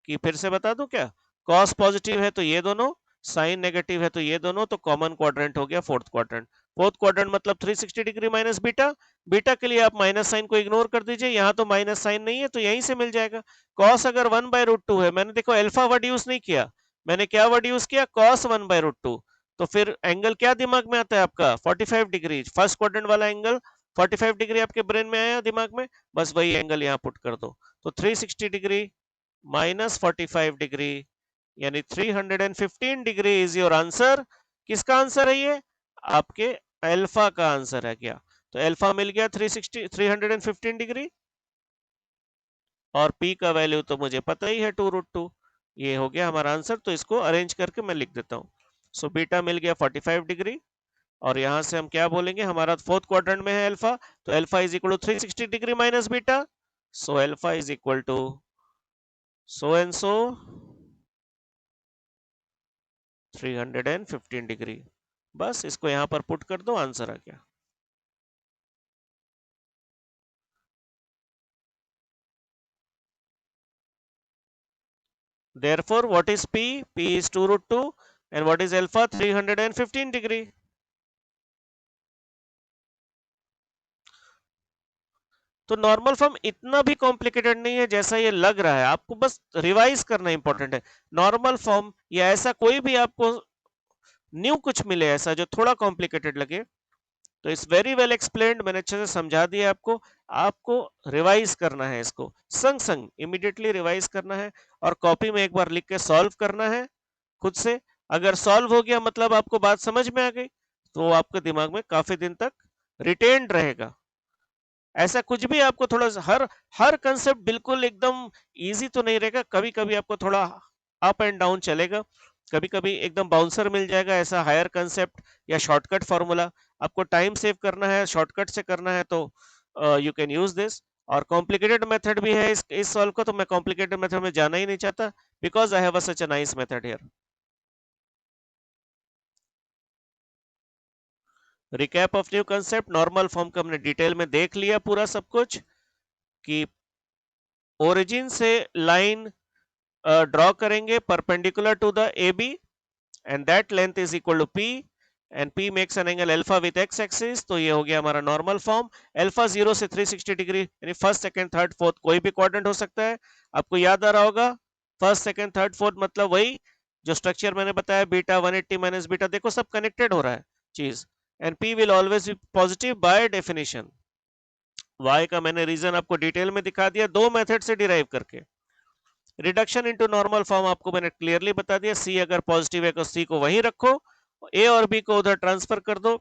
कि फिर से बता दूं क्या? कॉस पॉजिटिव है तो ये दोनों, साइन नेगेटिव है तो ये दोनों, तो कॉमन क्वाड्रेंट हो गया फोर्थ क्वाड्रेंट। फोर्थ क्वाड्रेंट मतलब 360 डिग्री माइनस बीटा। बीटा के लिए आप माइनस साइन को इग्नोर कर दीजिए, यहाँ तो माइनस साइन नहीं है तो यहीं से मिल जाएगा। कॉस अगर 1/√2 है, मैंने देखो अल्फा वर्ड यूज नहीं किया, मैंने क्या वर्ड यूज किया? कॉस 1/√2। तो फिर एंगल क्या दिमाग में आता है आपका? 45 डिग्री, फर्स्ट क्वाड्रेंट वाला एंगल 45 डिग्री आपके ब्रेन में आया दिमाग में, बस वही एंगल यहाँ पुट कर दो। तो 360 डिग्री माइनस 45 डिग्री यानी 315 डिग्री इज योर आंसर। किसका आंसर है ये? आपके अल्फा का आंसर है क्या? तो अल्फा मिल गया 315 डिग्री, और पी का वैल्यू तो मुझे पता ही है 2√2। ये हो गया हमारा आंसर, तो इसको अरेंज करके मैं लिख देता हूँ। सो बीटा मिल गया 45 डिग्री, और यहां से हम क्या बोलेंगे? हमारा फोर्थ क्वाड्रेंट में है अल्फा, तो alpha is equal to 360 degree minus beta. So alpha is equal to so and so 315 degree. बस इसको यहां पर पुट कर दो, आंसर आ गया। Therefore, what is P? P is 2√2, and what is alpha? 315 degree. तो नॉर्मल फॉर्म इतना भी कॉम्प्लिकेटेड नहीं है जैसा ये लग रहा है, आपको बस रिवाइज करना इंपॉर्टेंट है। नॉर्मल फॉर्म या ऐसा कोई भी आपको न्यू कुछ मिले ऐसा जो थोड़ा कॉम्प्लिकेटेड लगे, तो इट्स वेरी वेल एक्सप्लेन्ड, मैंने अच्छे से समझा दिया आपको। आपको रिवाइज करना है, इसको संग संग इमीडिएटली रिवाइज करना है, और कॉपी में एक बार लिख के सॉल्व करना है खुद से। अगर सॉल्व हो गया मतलब आपको बात समझ में आ गई, तो वो आपके दिमाग में काफी दिन तक रिटेन्ड रहेगा। ऐसा कुछ भी आपको थोड़ा हर हर कंसेप्ट बिल्कुल एकदम इजी तो नहीं रहेगा, कभी कभी आपको थोड़ा अप एंड डाउन चलेगा, कभी कभी एकदम बाउंसर मिल जाएगा ऐसा हायर कंसेप्ट या शॉर्टकट फॉर्मूला। आपको टाइम सेव करना है, शॉर्टकट से करना है, तो यू कैन यूज दिस। और कॉम्प्लिकेटेड मेथड भी है इस सॉल्व का, तो मैं कॉम्प्लिकेटेड मेथड में जाना ही नहीं चाहता, because I have such a nice method here. Recap of new concept, normal form का हमने डिटेल में देख लिया पूरा सब कुछ, कि ओरिजिन से लाइन ड्रॉ करेंगे perpendicular to the A B, and that length is equal to P, and P makes an angle alpha with X axis. तो ये हो गया हमारा नॉर्मल फॉर्म। अल्फा 0 से 360 डिग्री यानी फर्स्ट सेकंड थर्ड फोर्थ कोई भी क्वाड्रेंट हो सकता है। आपको याद आ रहा होगा, फर्स्ट सेकंड थर्ड फोर्थ मतलब वही जो स्ट्रक्चर मैंने बताया, बीटा 180 माइनस बीटा, देखो सब कनेक्टेड हो रहा है चीज। And P will always be positive by definition. Why का मैंने रीजन आपको डिटेल में दिखा दिया, दो मेथड से डिराइव करके। रिडक्शन इनटू नॉर्मल फॉर्म आपको मैंने क्लियरली बता दिया, सी अगर पॉजिटिव है तो सी को वहीं रखो, ए और बी को उधर ट्रांसफर कर दो।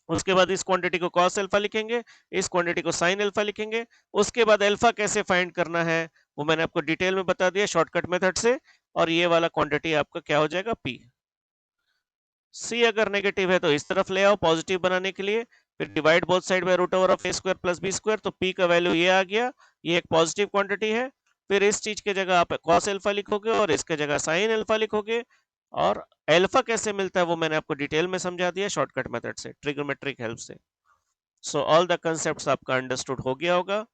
उसके बाद इस क्वांटिटी को cos अल्फा लिखेंगे, इस क्वांटिटी को sin अल्फा लिखेंगे। उसके बाद अल्फा कैसे फाइंड करना है वो मैंने आपको डिटेल में बता दिया शॉर्टकट मेथड से, और ये वाला क्वांटिटी आपका क्या हो जाएगा? P। सी अगर नेगेटिव है तो इस तरफ ले आओ पॉजिटिव बनाने के लिए, फिर divide both side by root over of A square plus B square, तो पी का वैल्यू ये आ गया, ये एक पॉजिटिव क्वांटिटी है। फिर इस चीज के जगह आप cos अल्फा लिखोगे और इसके जगह sin अल्फा लिखोगे, और अल्फा कैसे मिलता है वो मैंने आपको डिटेल में समझा दिया शॉर्टकट मेथड से, ट्रिग्नोमेट्रिक हेल्प से। सो ऑल द कंसेप्ट्स आपका अंडरस्टूड हो गया होगा।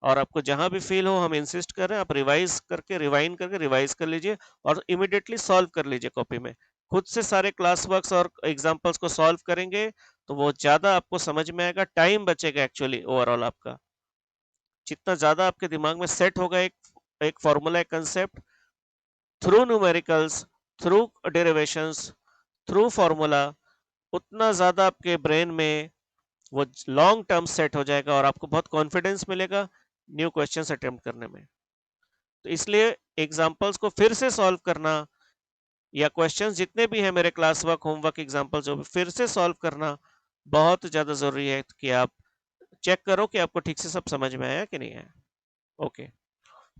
और आपको जहां भी फील हो, हम इंसिस्ट कर रहे हैं, आप रिवाइज करके रिवाइंड करके रिवाइज कर लीजिए और इमिडिएटली सॉल्व कर लीजिए कॉपी में। खुद से सारे क्लास वर्क्स और एग्जाम्पल्स को सॉल्व करेंगे तो वो ज्यादा आपको समझ में आएगा, टाइम बचेगा एक्चुअली ओवरऑल आपका। जितना ज्यादा आपके दिमाग में सेट होगा एक फॉर्मूला, एक concept, through numericals, through derivations, through formula, उतना ज्यादा आपके ब्रेन में वो लॉन्ग टर्म सेट हो जाएगा और आपको बहुत कॉन्फिडेंस मिलेगा न्यू क्वेश्चंस अटेम्प्ट करने में। तो इसलिए एग्जांपल्स को फिर से सॉल्व करना या क्वेश्चंस जितने भी हैं मेरे क्लास वर्क, होमवर्क, एग्जांपल जो भी, फिर से सॉल्व करना बहुत ज्यादा जरूरी है कि आप चेक करो कि आपको ठीक से सब समझ में आया कि नहीं आया। Okay,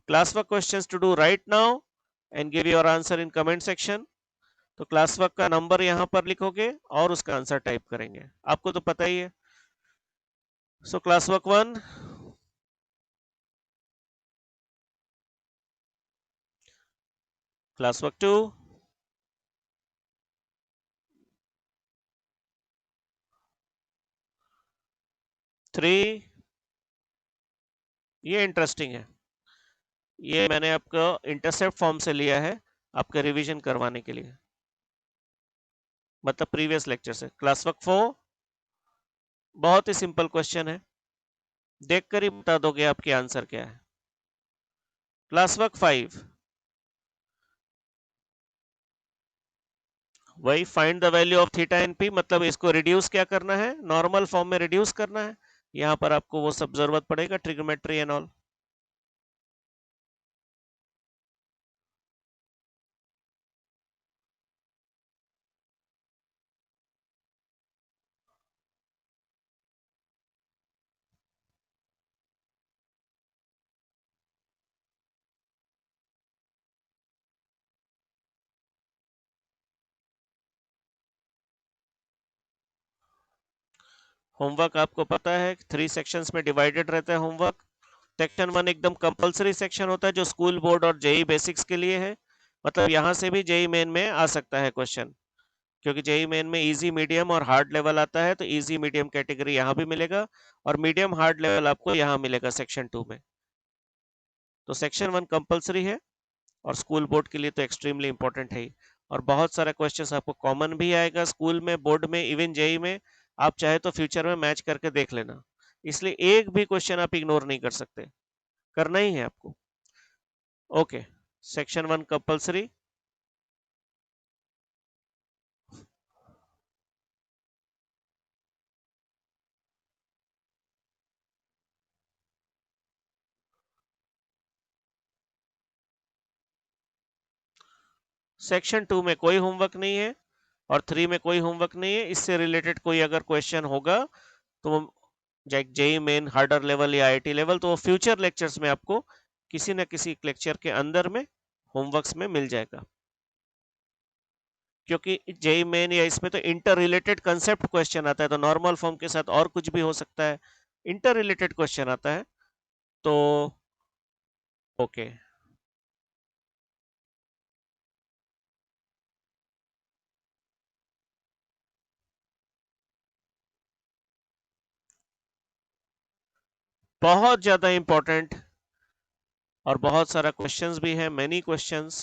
class work questions to do right now and give your answer in comment section. तो क्लास वर्क का नंबर यहां पर लिखोगे और उसका आंसर टाइप करेंगे, आपको तो पता ही है। So class work 1, class work 2, three, ये इंटरेस्टिंग है, ये मैंने आपको इंटरसेप्ट फॉर्म से लिया है आपके रिवीजन करवाने के लिए, मतलब प्रीवियस लेक्चर से। क्लास वर्क 4 बहुत ही सिंपल क्वेश्चन है, देखकर ही बता दोगे आपके आंसर क्या है। क्लास वर्क 5 वही find the value of theta and P, मतलब इसको रिड्यूस क्या करना है, नॉर्मल फॉर्म में रिड्यूस करना है। यहां पर आपको वो सब जरूरत पड़ेगा, ट्रिग्नोमेट्री एंड ऑल। होमवर्क आपको पता है 3 सेक्शंस में डिवाइडेड रहता है होमवर्क। सेक्शन 1 एकदम कंपलसरी सेक्शन होता है जो स्कूल बोर्ड और जेई बेसिक्स के लिए है, मतलब यहां से भी जेई मेन में आ सकता है क्वेश्चन, क्योंकि जेई मेन में इजी, मीडियम और हार्ड लेवल आता है, तो इजी मीडियम कैटेगरी यहाँ भी मिलेगा और मीडियम हार्ड लेवल आपको यहाँ मिलेगा सेक्शन 2 में। तो सेक्शन 1 कंपलसरी है और स्कूल बोर्ड के लिए तो एक्सट्रीमली इंपॉर्टेंट है ही। और बहुत सारा क्वेश्चंस आपको कॉमन भी आएगा स्कूल में, बोर्ड में, इवन जेई में। आप चाहे तो फ्यूचर में मैच करके देख लेना, इसलिए एक भी क्वेश्चन आप इग्नोर नहीं कर सकते, करना ही है आपको। Okay, section 1 compulsory. सेक्शन 2 में कोई होमवर्क नहीं है और 3 में कोई होमवर्क नहीं है। इससे रिलेटेड कोई अगर क्वेश्चन होगा तो जेई मेन हार्डर लेवल या आईआईटी लेवल, तो वो फ्यूचर लेक्चर्स में आपको किसी न किसी लेक्चर के अंदर में होमवर्क्स में मिल जाएगा, क्योंकि जेई मेन या इसमें तो इंटर रिलेटेड कंसेप्ट क्वेश्चन आता है, तो नॉर्मल फॉर्म के साथ और कुछ भी हो सकता है, इंटर रिलेटेड क्वेश्चन आता है। तो ओके, बहुत ज्यादा इंपॉर्टेंट और बहुत सारा क्वेश्चंस भी है, मेनी क्वेश्चंस,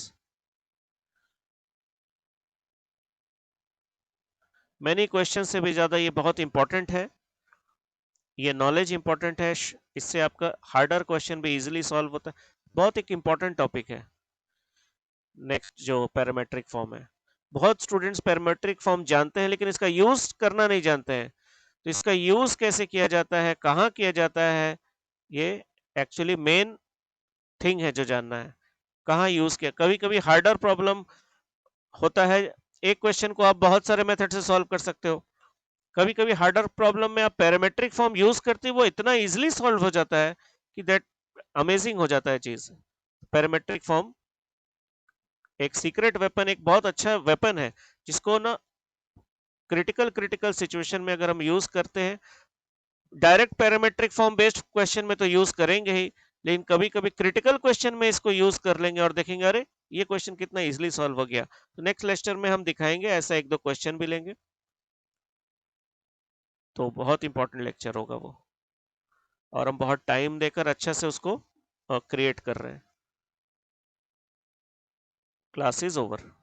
मेनी क्वेश्चन से भी ज्यादा ये बहुत इंपॉर्टेंट है, ये नॉलेज इंपॉर्टेंट है, इससे आपका हार्डर क्वेश्चन भी इजीली सॉल्व होता है, बहुत एक इंपॉर्टेंट टॉपिक है। नेक्स्ट जो पैरामेट्रिक फॉर्म है, बहुत स्टूडेंट्स पैरामेट्रिक फॉर्म जानते हैं लेकिन इसका यूज करना नहीं जानते हैं। तो इसका यूज कैसे किया जाता है, कहाँ किया जाता है, ये एक्चुअली मेन थिंग है जो जानना है, कहाँ यूज किया। कभी कभी हार्डर प्रॉब्लम होता है, एक क्वेश्चन को आप बहुत सारे मेथड से सॉल्व कर सकते हो, कभी कभी हार्डर प्रॉब्लम में आप पैरामेट्रिक फॉर्म यूज करते हो, वो इतना इजिली सॉल्व हो जाता है कि दैट अमेजिंग हो जाता है चीज। पैरामेट्रिक फॉर्म एक सीक्रेट वेपन, एक बहुत अच्छा वेपन है, जिसको ना क्रिटिकल क्रिटिकल सिचुएशन में अगर हम यूज करते हैं, direct parametric form based question में तो यूज करेंगे ही, लेकिन कभी कभी क्रिटिकल क्वेश्चन में इसको यूज कर लेंगे और देखेंगे अरे ये क्वेश्चन कितना इजिली सॉल्व हो गया। तो नेक्स्ट लेक्चर में हम दिखाएंगे, ऐसा एक दो क्वेश्चन भी लेंगे, तो बहुत इंपॉर्टेंट लेक्चर होगा वो। और हम बहुत टाइम देकर अच्छे से उसको क्रिएट कर रहे हैं। Class is over.